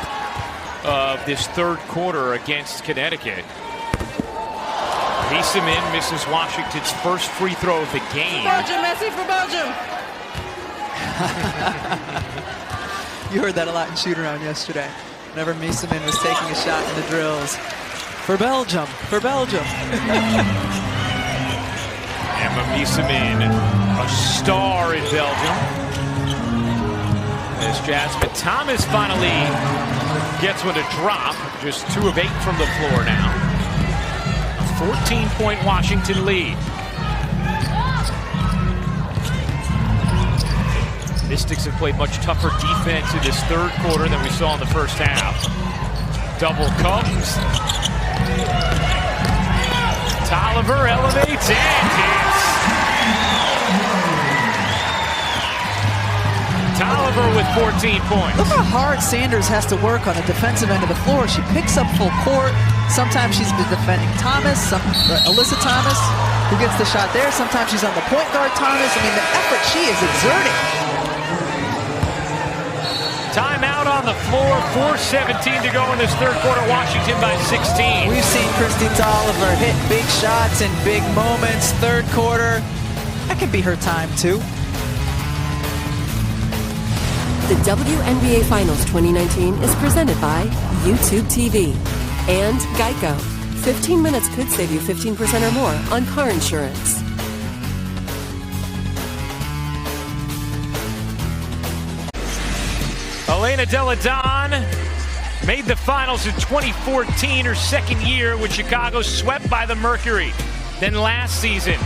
of this 3rd quarter against Connecticut. Miesemann misses Washington's first free throw of the game. Belgium, Messi for Belgium. You heard that a lot in shoot-around yesterday. Whenever Miesemann was taking a shot in the drills. For Belgium, for Belgium. Emma Miesemann, a star in Belgium. As Jasmine Thomas finally gets one to drop. Just 2 of 8 from the floor now. 14-point Washington lead. Mystics have played much tougher defense in this 3rd quarter than we saw in the first half. Double comes. Tolliver elevates and hits. Tolliver with 14 points. Look how hard Sanders has to work on the defensive end of the floor. She picks up full court. Sometimes she's been defending Thomas, Alyssa Thomas, who gets the shot there. Sometimes she's on the point guard Thomas. I mean, the effort she is exerting. Timeout on the floor, 4:17 to go in this 3rd quarter. Washington by 16. We've seen Christy Tolliver hit big shots in big moments. 3rd quarter, that could be her time too. The WNBA Finals 2019 is presented by YouTube TV and Geico. 15 minutes could save you 15% or more on car insurance. Elena Deladon made the finals in 2014, her 2nd year with Chicago, swept by the Mercury. Then last season,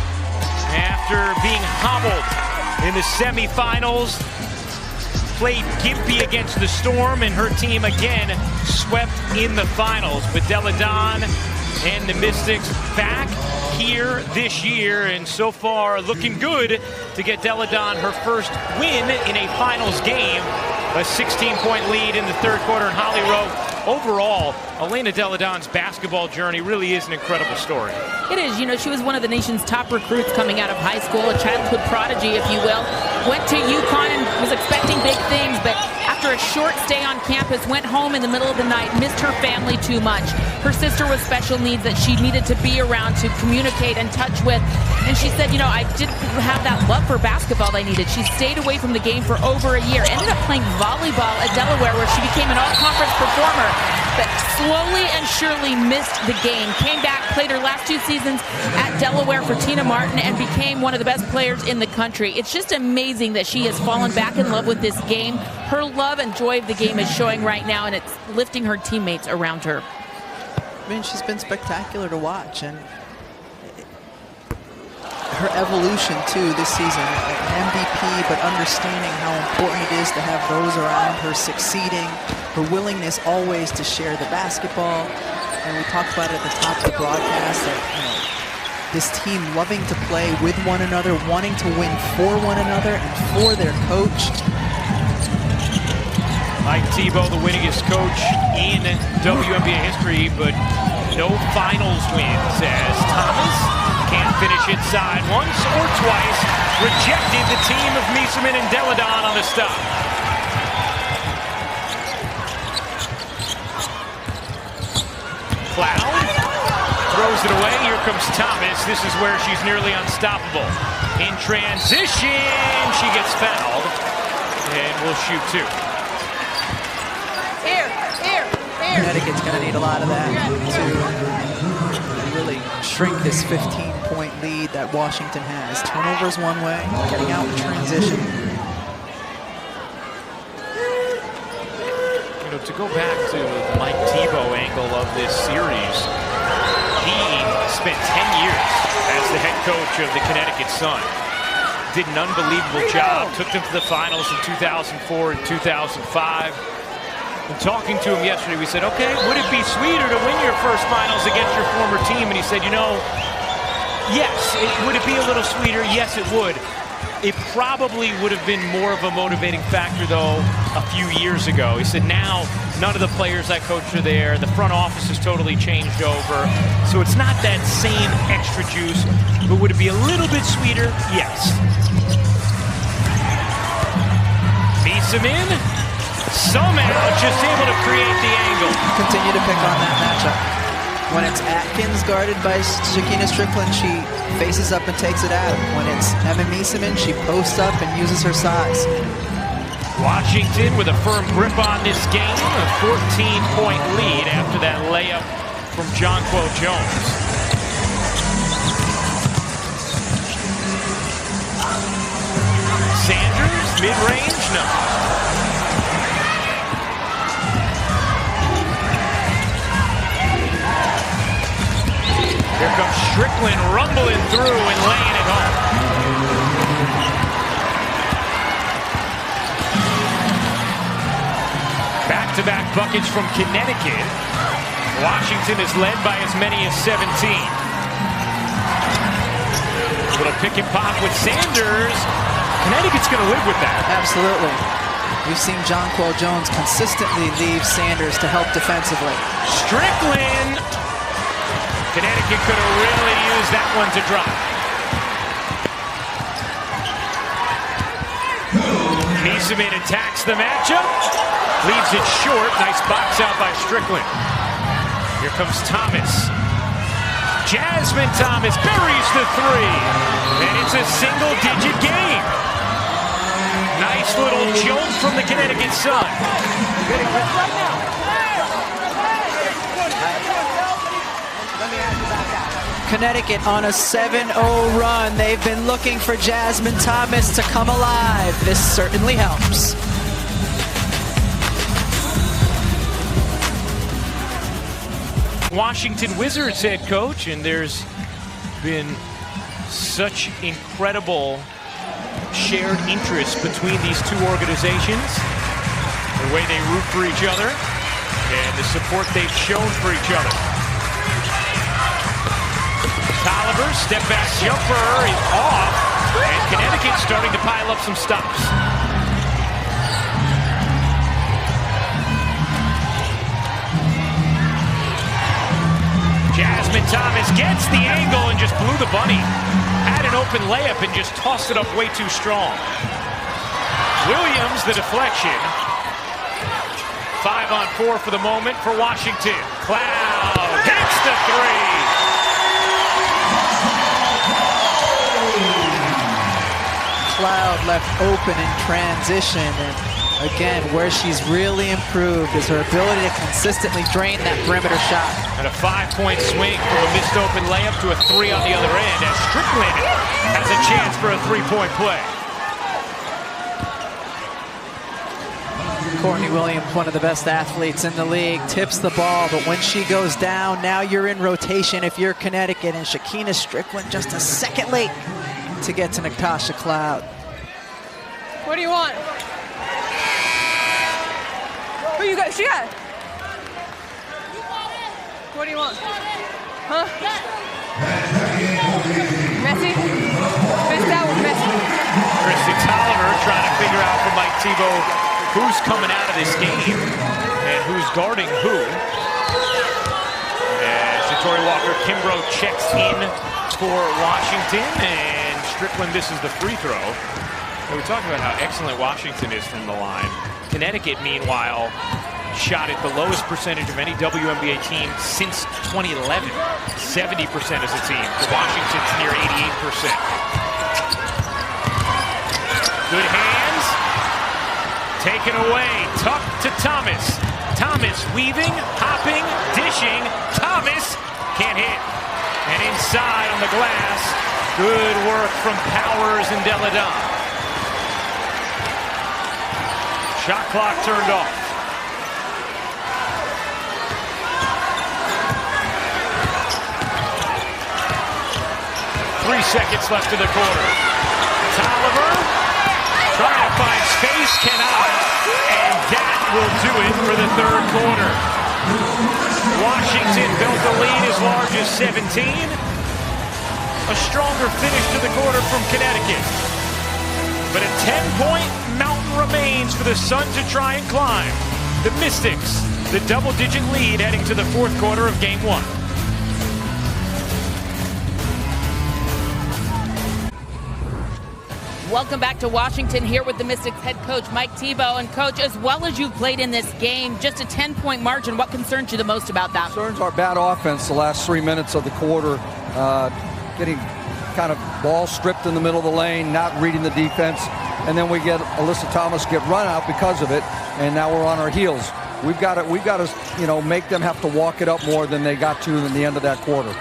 after being hobbled in the semifinals, played gimpy against the Storm, and her team again swept in the finals. But Deladon and the Mystics back here this year, and so far looking good to get Deladon her first win in a finals game. A 16-point lead in the third quarter in Holly Rowe. Overall, Elena Deladon's basketball journey really is an incredible story. It is. You know, she was one of the nation's top recruits coming out of high school, a childhood prodigy, if you will. Went to UConn and was expecting big things, but after a short stay on campus, went home in the middle of the night, missed her family too much. Her sister with special needs that she needed to be around, to communicate and touch with. And she said, you know, I didn't have that love for basketball I needed. She stayed away from the game for over a year. Ended up playing volleyball at Delaware, where she became an all-conference performer, but slowly and surely missed the game. Came back, played her last 2 seasons at Delaware for Tina Martin, and became one of the best players in the country. It's just amazing that she has fallen back in love with this game. Her love and joy of the game is showing right now, and it's lifting her teammates around her. I mean, she's been spectacular to watch, and her evolution too this season, an MVP, but understanding how important it is to have those around her succeeding, her willingness always to share the basketball. And we talked about it at the top of the broadcast, that, you know, this team loving to play with one another, wanting to win for one another and for their coach. Mike Thibault, the winningest coach in WNBA history, but no finals wins as Thomas can't finish inside once or twice. Rejected the team of Miesemann and Deladon on the stop. Cloud throws it away. Here comes Thomas. This is where she's nearly unstoppable. In transition, she gets fouled and will shoot 2. Connecticut's going to need a lot of that to really shrink this 15-point lead that Washington has. Turnovers one way, getting out in transition. You know, to go back to the Mike Thibault angle of this series, he spent 10 years as the head coach of the Connecticut Sun. Did an unbelievable job, took them to the finals in 2004 and 2005. And talking to him yesterday, we said, okay, would it be sweeter to win your first finals against your former team? And he said, you know, yes. Would it be a little sweeter? Yes, it would. It probably would have been more of a motivating factor, though, a few years ago. He said, now, none of the players I coached are there. The front office has totally changed over. So it's not that same extra juice. But would it be a little bit sweeter? Yes. Miesemann somehow just able to create the angle. Continue to pick on that matchup. When it's Atkins guarded by Shekinna Strickland, she faces up and takes it at him. When it's Emma Miesemann, she posts up and uses her size. Washington with a firm grip on this game. A 14-point lead after that layup from Jonquel Jones. Sanders, mid-range, no. Here comes Strickland rumbling through and laying it home. Back-to-back buckets from Connecticut. Washington is led by as many as 17. Little pick and pop with Sanders. Connecticut's going to live with that. Absolutely. We've seen Jonquel Jones consistently leave Sanders to help defensively. Strickland. Connecticut could have really used that one to drop. Miesemann attacks the matchup. Leaves it short. Nice box out by Strickland. Here comes Thomas. Jasmine Thomas buries the 3. And it's a single-digit game. Nice little jolt from the Connecticut Sun. Connecticut on a 7-0 run. They've been looking for Jasmine Thomas to come alive. This certainly helps. Washington Wizards head coach, and there's been such incredible shared interest between these two organizations. The way they root for each other and the support they've shown for each other. Tolliver, step back jumper is off, and Connecticut starting to pile up some stops. Jasmine Thomas gets the angle and just blew the bunny. Had an open layup and just tossed it up way too strong. Williams, the deflection. 5-on-4 for the moment for Washington. Cloud hits the three. Cloud left open in transition, and again, where she's really improved is her ability to consistently drain that perimeter shot. And a 5-point swing from a missed open layup to a 3 on the other end as Strickland has a chance for a 3-point play. Courtney Williams, one of the best athletes in the league, tips the ball, but when she goes down, now you're in rotation if you're Connecticut, and Shekinna Strickland just a second late to get to Natasha Cloud. What do you want? Who you got? She got? What do you want? Huh? Messy? Missed out with Messy. Christy Tolliver trying to figure out from Mike Tebow who's coming out of this game and who's guarding who. As Tori Walker-Kimbrough checks in for Washington, and Strickland misses the free throw. And we're talking about how excellent Washington is from the line. Connecticut, meanwhile, shot at the lowest percentage of any WNBA team since 2011. 70% as a team. Washington's near 88%. Good hands. Taken away. Tuck to Thomas. Thomas weaving, hopping, dishing. Thomas can't hit. And inside on the glass. Good work from Powers and Deladon. Shot clock turned off. 3 seconds left in the quarter. Tolliver trying to find space, cannot, and that will do it for the third quarter. Washington built the lead as large as 17. A stronger finish to the quarter from Connecticut. But a 10-point mountain remains for the Sun to try and climb. The Mystics, the double-digit lead heading to the fourth quarter of Game 1. Welcome back to Washington, here with the Mystics head coach Mike Tebow. And coach, as well as you've played in this game, just a 10-point margin, what concerns you the most about that? Concerns our bad offense the last 3 minutes of the quarter, getting kind of ball stripped in the middle of the lane, not reading the defense, and then we get Alyssa Thomas get run out because of it, and now we're on our heels. We've got to make them have to walk it up more than they got to in the end of that quarter.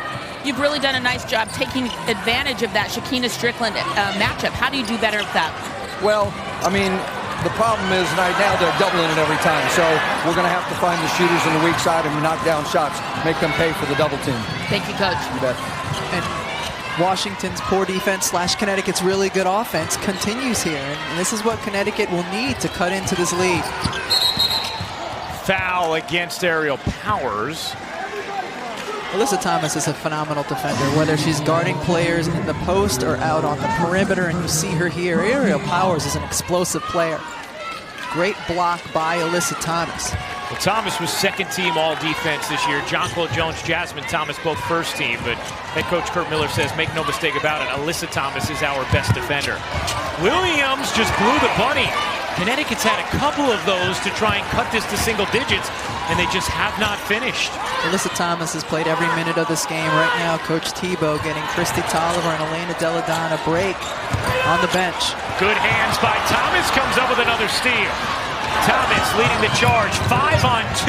You've really done a nice job taking advantage of that Shekinna Strickland matchup. How do you do better with that? Well, I mean, the problem is right now they're doubling it every time. So we're going to have to find the shooters in the weak side and knock down shots, make them pay for the double team. Thank you, coach. You bet. And Washington's poor defense / Connecticut's really good offense continues here. And this is what Connecticut will need to cut into this lead. Foul against Aerial Powers. Alyssa Thomas is a phenomenal defender, whether she's guarding players in the post or out on the perimeter, and you see her here. Aerial Powers is an explosive player. Great block by Alyssa Thomas. Well, Thomas was second team all defense this year. Jonquil Jones, Jasmine Thomas, both first team, but head coach Kurt Miller says, make no mistake about it, Alyssa Thomas is our best defender. Williams just blew the bunny. Connecticut's had a couple of those to try and cut this to single digits, and they just have not finished. Alyssa Thomas has played every minute of this game. Right now, Coach Tebow getting Christy Tolliver and Elena Deladon a break on the bench. Good hands by Thomas, comes up with another steal. Thomas leading the charge, 5-on-2.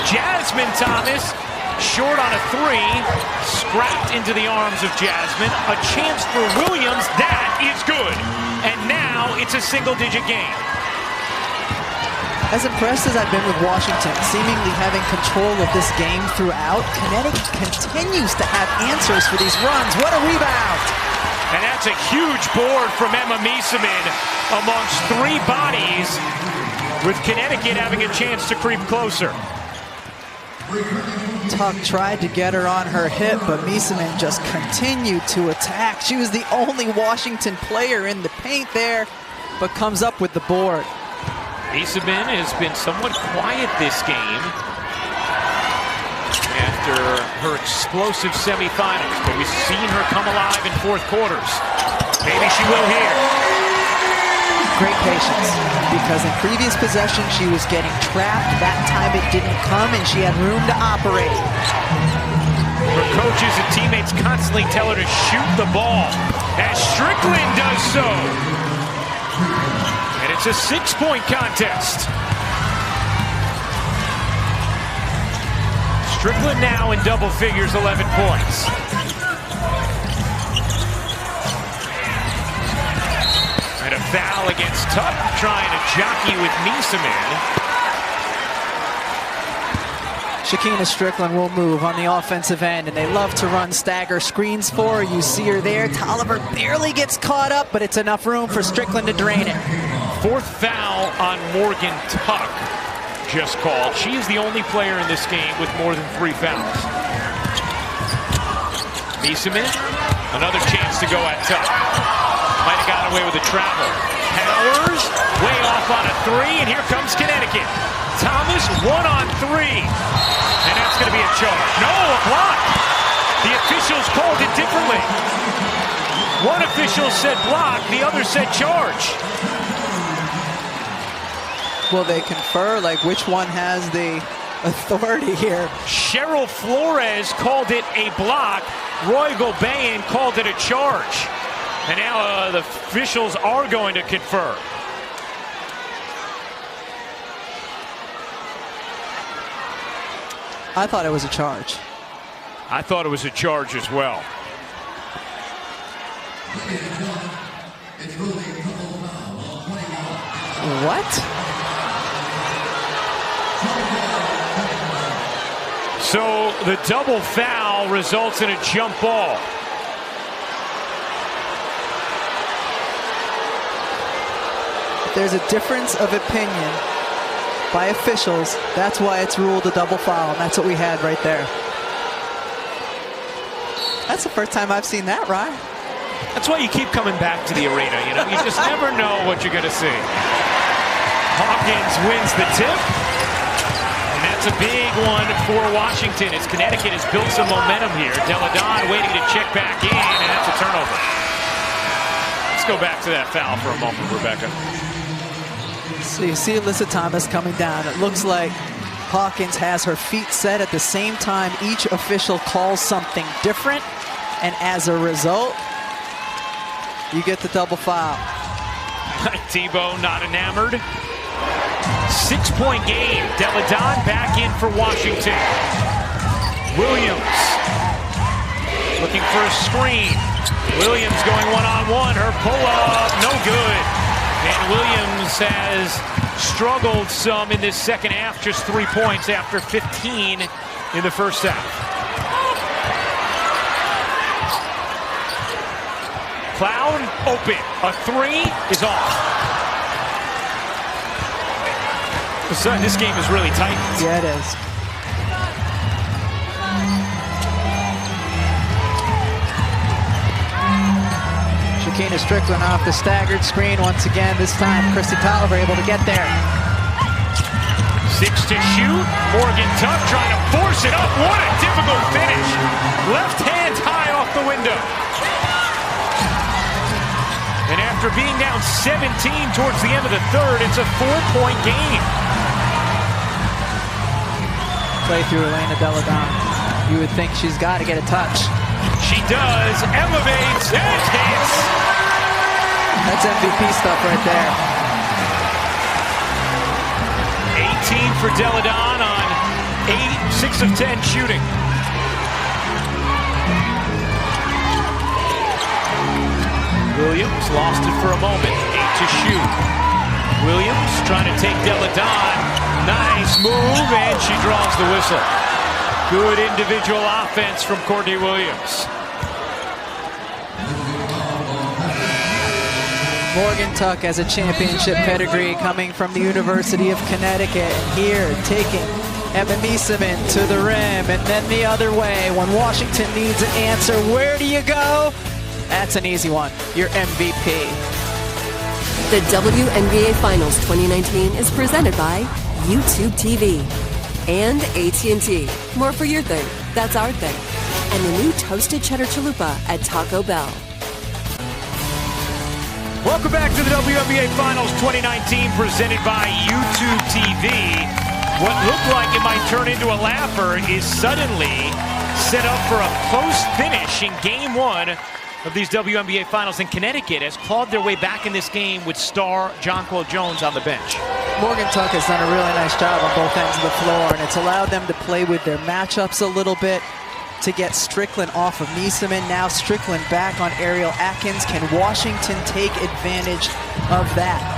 Jasmine Thomas, short on a 3, scrapped into the arms of Jasmine. A chance for Williams, that is good. And now it's a single-digit game. As impressed as I've been with Washington, seemingly having control of this game throughout, Connecticut continues to have answers for these runs. What a rebound! And that's a huge board from Emma Miesemann amongst 3 bodies, with Connecticut having a chance to creep closer. Tuck tried to get her on her hip, but Miesemann just continued to attack. She was the only Washington player in the paint there, but comes up with the board. Miesemann has been somewhat quiet this game after her explosive semifinals, but we've seen her come alive in fourth quarters. Maybe she will here. Great patience, because in previous possession she was getting trapped. That time it didn't come, and she had room to operate. Her coaches and teammates constantly tell her to shoot the ball, as Strickland does so. And it's a 6-point contest. Strickland now in double figures, 11 points. And a foul against Tuck, trying to jockey with Miesemann. Shekinna Strickland will move on the offensive end, and they love to run stagger screens for her. You see her there. Tolliver barely gets caught up, but it's enough room for Strickland to drain it. Fourth foul on Morgan Tuck just called. She is the only player in this game with more than 3 fouls. Miesemann, another chance to go at Tuck. Might have gotten away with the travel. Powers, way off on a 3, and here comes Connecticut. Thomas, 1-on-3. And that's going to be a charge. No, a block. The officials called it differently. One official said block, the other said charge. Will they confer, like which one has the authority here? Cheryl Flores called it a block. Roy Gobain called it a charge. And now the officials are going to confer. I thought it was a charge. I thought it was a charge as well. What? So the double foul results in a jump ball. There's a difference of opinion by officials. That's why it's ruled a double foul, and that's what we had right there. That's the first time I've seen that, Ryan. That's why you keep coming back to the arena, you know? You just never know what you're going to see. Hawkins wins the tip. And that's a big one for Washington as Connecticut has built some momentum here. Deladon waiting to check back in, and that's a turnover. Let's go back to that foul for a moment, Rebecca. So you see Alyssa Thomas coming down. It looks like Hawkins has her feet set at the same time. Each official calls something different, and as a result, you get the double foul. Tebow not enamored. 6-point game. Deladon back in for Washington. Williams looking for a screen. Williams going one-on-one. Her pull-up, no good. And Williams has struggled some in this second half. Just 3 points after 15 in the first half. Cloud open. A 3 is off. This game is really tight. Yeah, it is. Shekinna Strickland off the staggered screen once again. This time, Christy Tolliver able to get there. 6 to shoot. Morgan Tuck trying to force it up. What a difficult finish. Left hand high off the window. And after being down 17 towards the end of the third, it's a 4-point game. Play through Elena Deladon. You would think she's got to get a touch. She does. Elevates and hits. That's MVP stuff right there. 18 for Deladon on 6 of 10 shooting. Williams lost it for a moment. 8 to shoot. Williams trying to take Deladon. Nice move, and she draws the whistle. Good individual offense from Courtney Williams. Morgan Tuck has a championship pedigree coming from the University of Connecticut. And here, taking Emma Miesemann to the rim, and then the other way. When Washington needs an answer, where do you go? That's an easy one. Your MVP. The WNBA Finals 2019 is presented by YouTube TV and AT&T. More for your thing. That's our thing. And the new toasted cheddar chalupa at Taco Bell. Welcome back to the WNBA Finals 2019 presented by YouTube TV. What looked like it might turn into a laugher is suddenly set up for a close finish in Game 1 of these WNBA Finals. In Connecticut has clawed their way back in this game with star Jonquel Jones on the bench. Morgan Tuck has done a really nice job on both ends of the floor, and it's allowed them to play with their matchups a little bit to get Strickland off of Miesemann. Now Strickland back on Ariel Atkins. Can Washington take advantage of that?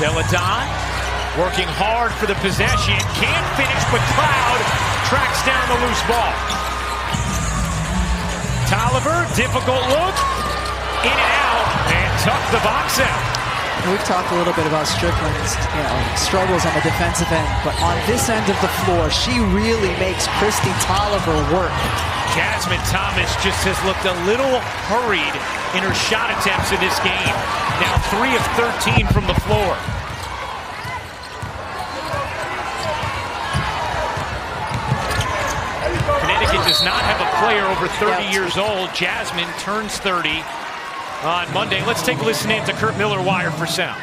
Deladon working hard for the possession. Can't finish, but Cloud tracks down the loose ball. Tolliver, difficult look. In and out, and Tuck the box out. We've talked a little bit about Strickland's struggles on the defensive end, but on this end of the floor, she really makes Christy Tolliver work. Jasmine Thomas just has looked a little hurried in her shot attempts in this game. Now 3 of 13 from the floor. Connecticut does not have a player over 30 years old. Jasmine turns 30 on Monday. Let's take a listen in to Kurt Miller, Wire for Sound.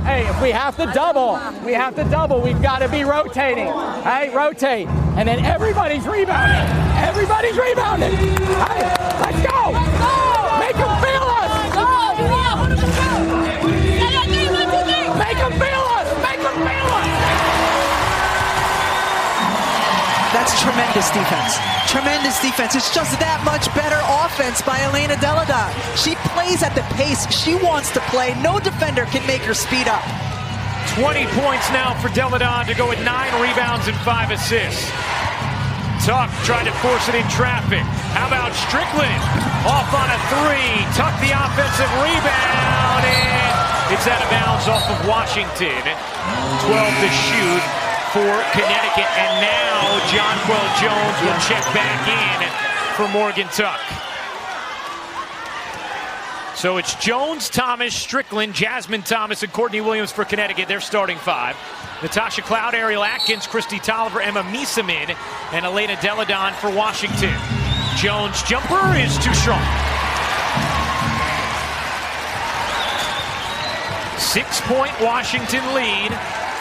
Hey, if we have to double, we've got to be rotating. Hey, rotate. And then everybody's rebounding. Everybody's rebounding. Hey, let's go. Make them feel us. Make them feel us. Make them feel us. That's tremendous defense. Tremendous defense. It's just that much better offense by Elena Deladon. She plays at the pace she wants to play. No defender can make her speed up. 20 points now for Deladon to go with 9 rebounds and 5 assists. Tuck tried to force it in traffic. How about Strickland? Off on a 3. Tuck the offensive rebound, and it's out of bounds off of Washington. 12 to shoot for Connecticut, and now Jonquel Jones will check back in for Morgan Tuck. So it's Jones, Thomas, Strickland, Jasmine Thomas, and Courtney Williams for Connecticut. They're starting 5. Natasha Cloud, Ariel Atkins, Christy Tolliver, Emma Miesemann, and Elena Deladon for Washington. Jones' jumper is too strong. 6-point Washington lead.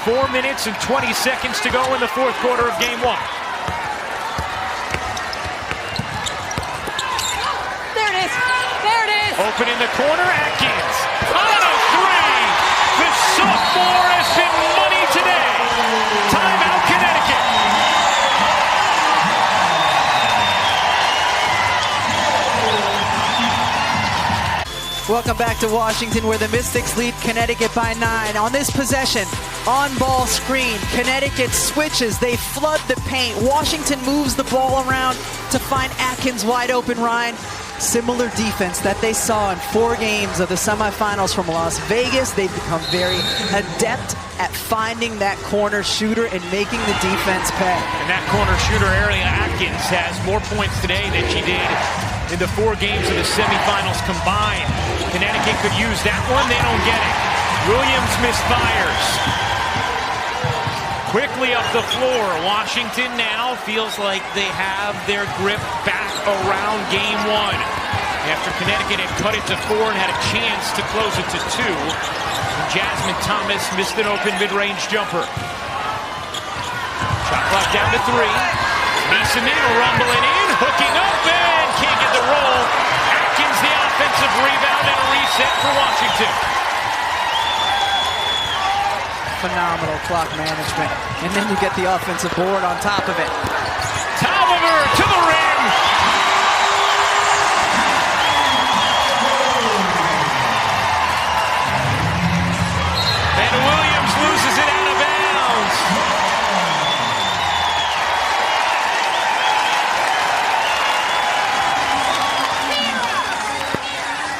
4 minutes and 20 seconds to go in the fourth quarter of Game 1. There it is. There it is. Open in the corner, Atkins. On a 3. The sophomore has been money today. Timeout, Connecticut. Welcome back to Washington, where the Mystics lead Connecticut by 9. On this possession, on-ball screen, Connecticut switches. They flood the paint. Washington moves the ball around to find Atkins wide open. Ryan, similar defense that they saw in 4 games of the semifinals from Las Vegas. They've become very adept at finding that corner shooter and making the defense pay. And that corner shooter, Ariel Atkins, has more points today than she did in the 4 games of the semifinals combined. Connecticut could use that one. They don't get it. Williams misfires. Quickly up the floor. Washington now feels like they have their grip back around Game 1. After Connecticut had cut it to 4 and had a chance to close it to 2. Jasmine Thomas missed an open mid-range jumper. Shot clock down to 3. Miesemann rumbling in, hooking up, and can't get the roll. Atkins the offensive rebound and a reset for Washington. Phenomenal clock management. And then you get the offensive board on top of it. Tolliver to the rim. And Williams loses it out of bounds.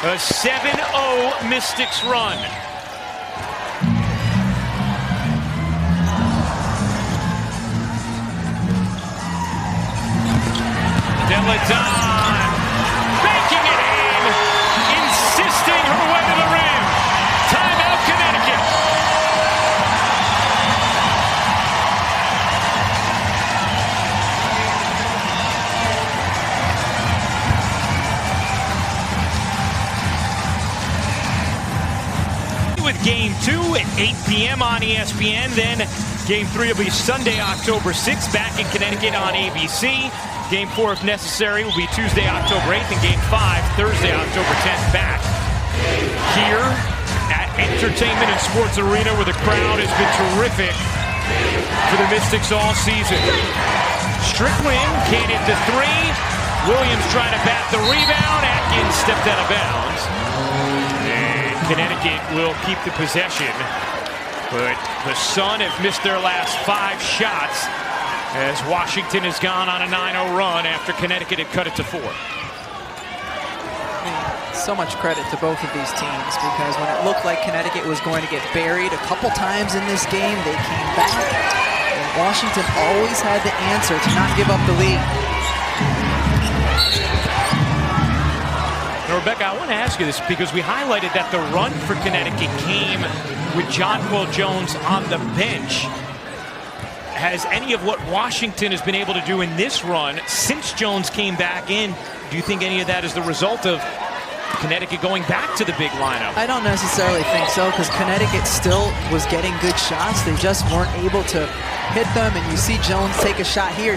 A 7-0 Mystics run. Deladon banking it in, insisting her way to the rim. Timeout, Connecticut. With Game 2 at 8 p.m. on ESPN. Then Game 3 will be Sunday, October 6th, back in Connecticut on ABC. Game 4, if necessary, will be Tuesday, October 8th, and Game 5, Thursday, October 10th, back here at Entertainment and Sports Arena, where the crowd has been terrific for the Mystics all season. Strickland can't hit the three. Williams trying to bat the rebound. Atkins stepped out of bounds. And Connecticut will keep the possession. But the Sun have missed their last 5 shots, as Washington has gone on a 9-0 run after Connecticut had cut it to 4. So much credit to both of these teams, because when it looked like Connecticut was going to get buried a couple times in this game, they came back. And Washington always had the answer to not give up the lead. Now, Rebecca, I want to ask you this, because we highlighted that the run for Connecticut came with Jonquel Jones on the bench. Has any of what Washington has been able to do in this run since Jones came back in, do you think any of that is the result of Connecticut going back to the big lineup? I don't necessarily think so, because Connecticut still was getting good shots. They just weren't able to hit them, and you see Jones take a shot here.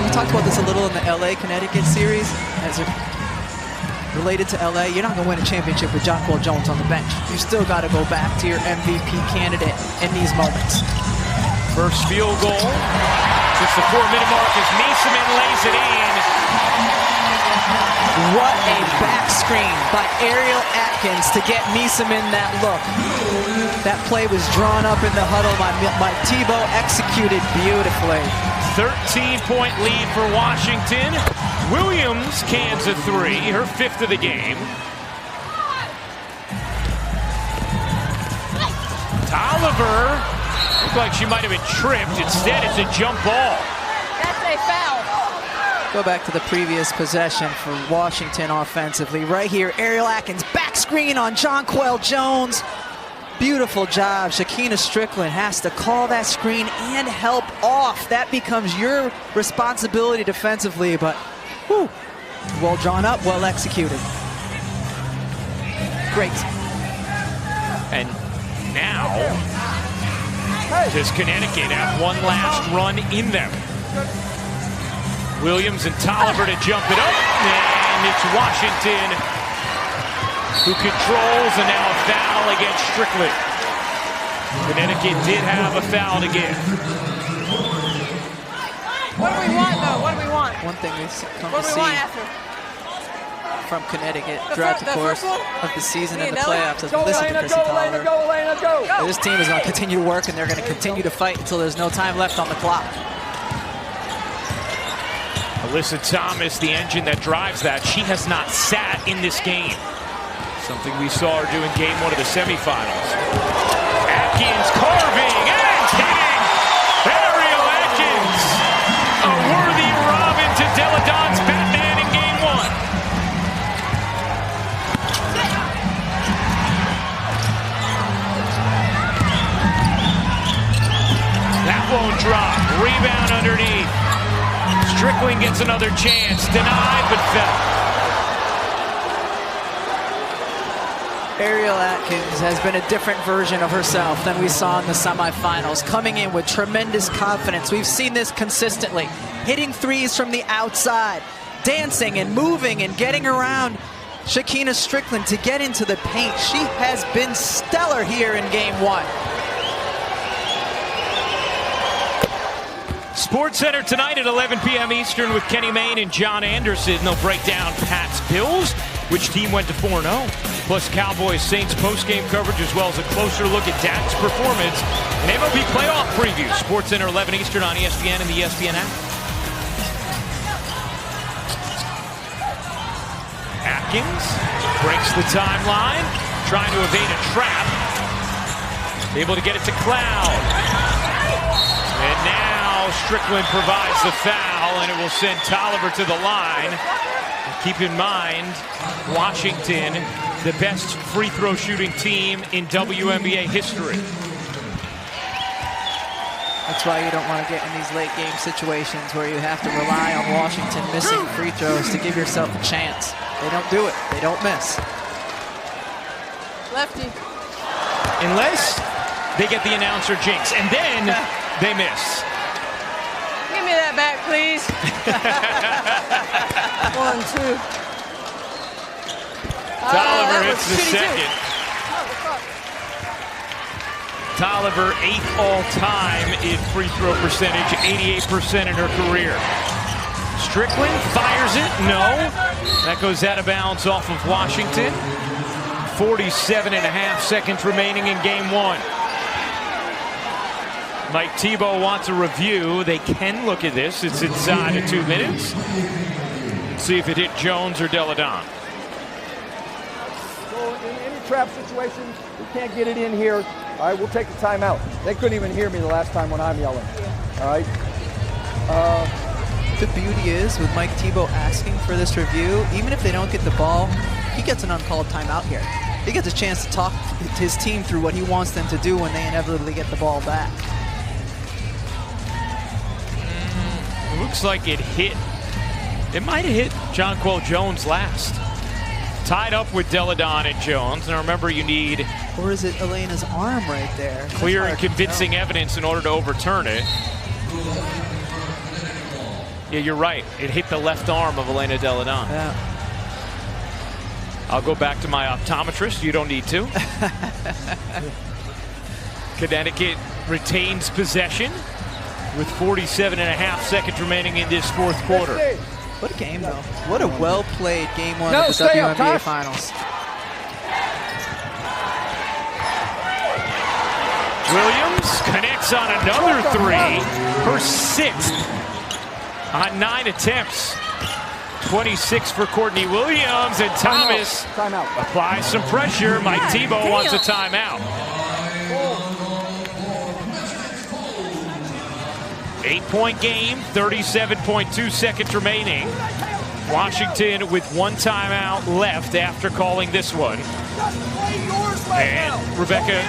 We talked about this a little in the LA-Connecticut series. As related to LA, you're not going to win a championship with Jonquel Jones on the bench. You still got to go back to your MVP candidate in these moments. First field goal. Just the 4-minute mark as Meeseman lays it in. What a back screen by Ariel Atkins to get Meeseman that look. That play was drawn up in the huddle by Tebow, executed beautifully. 13-point lead for Washington. Williams cans a 3, her 5th of the game. Tolliver looked like she might have been tripped. Instead, it's a jump ball. That's a foul. Go back to the previous possession for Washington offensively. Right here, Ariel Atkins, back screen on Jonquel Jones. Beautiful job. Shekinna Strickland has to call that screen and help off. That becomes your responsibility defensively, but whew, well drawn up, well executed. Great. And now, does Connecticut have one last run in them? Williams and Tolliver to jump it up, and it's Washington who controls, and now a foul against Strickland. Connecticut did have a foul to give. What do we want, though? What do we want? One thing we've come What to do we see want after? from Connecticut throughout the course of the season and the playoffs. Go, Listen Elena, to go, Elena, go, Elena, go! This team is going to continue to work, and they're going to continue to fight until there's no time left on the clock. Alyssa Thomas, the engine that drives that, she has not sat in this game. Something we saw her do in Game 1 of the semifinals. Atkins carving and hitting! Ariel Atkins! A worthy Robin to Deladon's Batman in Game 1. That won't drop. Rebound underneath. Strickland gets another chance. Denied, but fell. Ariel Atkins has been a different version of herself than we saw in the semifinals, coming in with tremendous confidence. We've seen this consistently, hitting threes from the outside, dancing and moving and getting around Shekinna Strickland to get into the paint. She has been stellar here in Game 1. Sports Center tonight at 11 p.m. Eastern with Kenny Mayne and John Anderson. They'll break down Pats Bills, which team went to 4-0, plus Cowboys Saints postgame coverage, as well as a closer look at Dak's performance. An MLB playoff preview. Sports Center 11 Eastern on ESPN and the ESPN app. Atkins breaks the timeline, trying to evade a trap. Able to get it to Cloud. And now Strickland provides the foul, and it will send Tolliver to the line. Keep in mind, Washington, the best free throw shooting team in WNBA history. That's why you don't want to get in these late game situations where you have to rely on Washington missing free throws to give yourself a chance. They don't do it. They don't miss. Lefty. Unless they get the announcer jinx, and then they miss. Give me that back, please. 1, 2. Tolliver hits the second. Tolliver, 8th all-time in free throw percentage, 88% in her career. Strickland fires it, no. That goes out of bounds off of Washington. 47.5 seconds remaining in game 1. Mike Tebow wants a review. They can look at this. It's inside of 2 minutes. Let's see if it hit Jones or Deladon. So in any trap situation, we can't get it in here. All right, we'll take the timeout. They couldn't even hear me the last time when I'm yelling. All right. The beauty is with Mike Tebow asking for this review, even if they don't get the ball, he gets an uncalled timeout here. He gets a chance to talk to his team through what he wants them to do when they inevitably get the ball back. It looks like it hit. It might have hit Jonquel Jones last. Tied up with Deladon and Jones. And remember, you need... Or is it Elena's arm right there? Clear and convincing evidence in order to overturn it. Yeah, you're right. It hit the left arm of Elena Deladon. Yeah. I'll go back to my optometrist. You don't need to. Connecticut retains possession with 47.5 seconds remaining in this fourth quarter. What a game, though. What a well-played game 1 of the WNBA Finals. Williams connects on another 3. Her 6th on 9 attempts. 26 for Courtney Williams, and Thomas applies some pressure. Mike Tebow wants a timeout. 8-point game, 37.2 seconds remaining. Washington with 1 timeout left after calling this one. And Rebecca,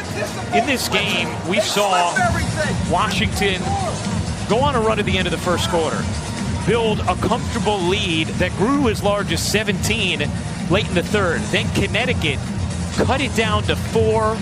in this game, we saw Washington go on a run at the end of the first quarter, build a comfortable lead that grew as large as 17 late in the third. Then Connecticut cut it down to 4,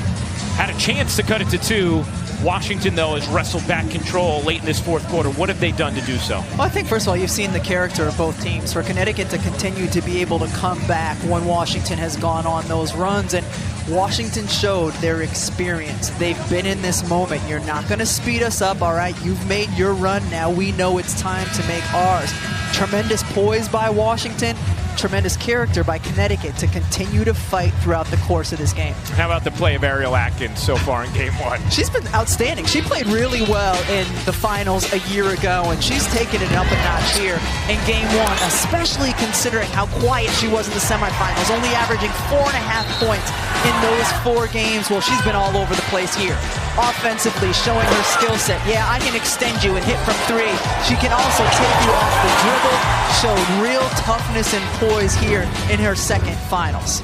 had a chance to cut it to 2. Washington, though, has wrestled back control late in this fourth quarter. What have they done to do so? Well, I think, first of all, you've seen the character of both teams. For Connecticut to continue to be able to come back when Washington has gone on those runs, and Washington showed their experience. They've been in this moment. You're not going to speed us up, all right? You've made your run. Now we know it's time to make ours. Tremendous poise by Washington. Tremendous character by Connecticut to continue to fight throughout the course of this game. How about the play of Ariel Atkins so far in game 1? She's been outstanding. She played really well in the finals a year ago, and she's taken it up a notch here in game 1, especially considering how quiet she was in the semifinals, only averaging 4.5 points in those 4 games. Well, she's been all over the place here. Offensively, showing her skill set. Yeah, I can extend you and hit from 3. She can also take you off the dribble. Showed real toughness and poise here in her second finals.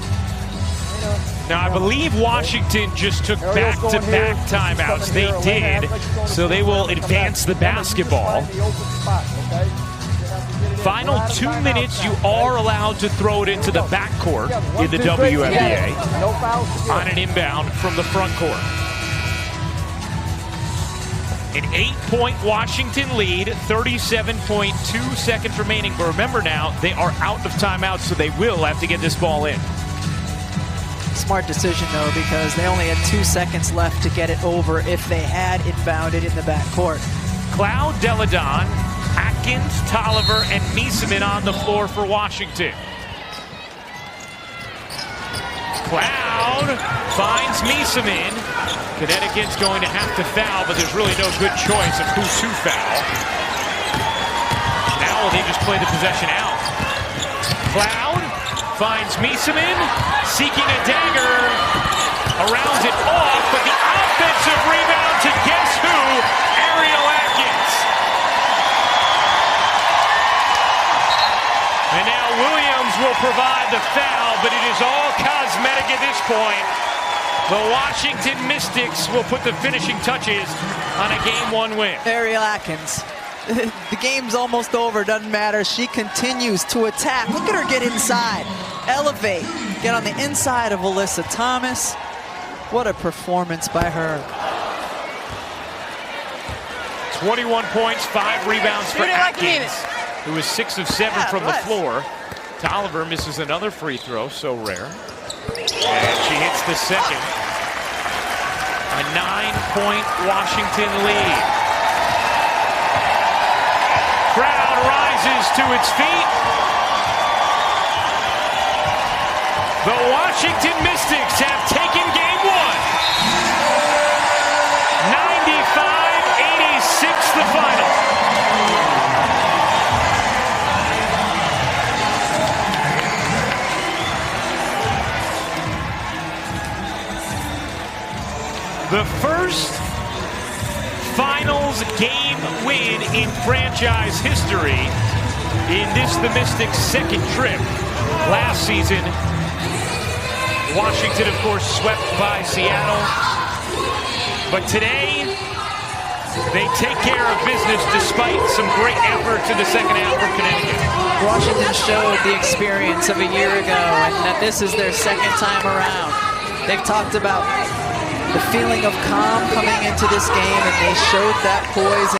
Now, I believe Washington just took back-to-back timeouts. They did, so they will advance the basketball. Final 2 minutes, you are allowed to throw it into the backcourt in the WNBA on an inbound from the front court. An 8-point Washington lead, 37.2 seconds remaining. But remember now, they are out of timeouts, so they will have to get this ball in. Smart decision, though, because they only had 2 seconds left to get it over if they had inbounded in the backcourt. Cloud, Deladon, Atkins, Tolliver, and Miesemann on the floor for Washington. Cloud finds Miesemann. Connecticut's going to have to foul, but there's really no good choice of who to foul. Now they just play the possession out. Cloud finds Mieseman, seeking a dagger, arounds it off, but the offensive rebound to guess who? Ariel Atkins. And now Williams will provide the foul, but it is all cosmetic at this point. The Washington Mystics will put the finishing touches on a Game 1 win. Ariel Atkins. The game's almost over, doesn't matter. She continues to attack. Look at her get inside, elevate, get on the inside of Alyssa Thomas. What a performance by her. 21 points, 5 rebounds for Atkins, who was 6 of 7 from the floor. Tolliver misses another free throw, so rare. And she hits the second. A 9-point Washington lead. Crowd rises to its feet. The Washington Mystics have taken Game 1. 95-86 the final. The first finals game win in franchise history in the Mystics' second trip. Last season, Washington, of course, swept by Seattle. But today, they take care of business despite some great efforts in the second half from Connecticut. Washington showed the experience of a year ago and that this is their second time around. They've talked about the feeling of calm coming into this game, and they showed that poise.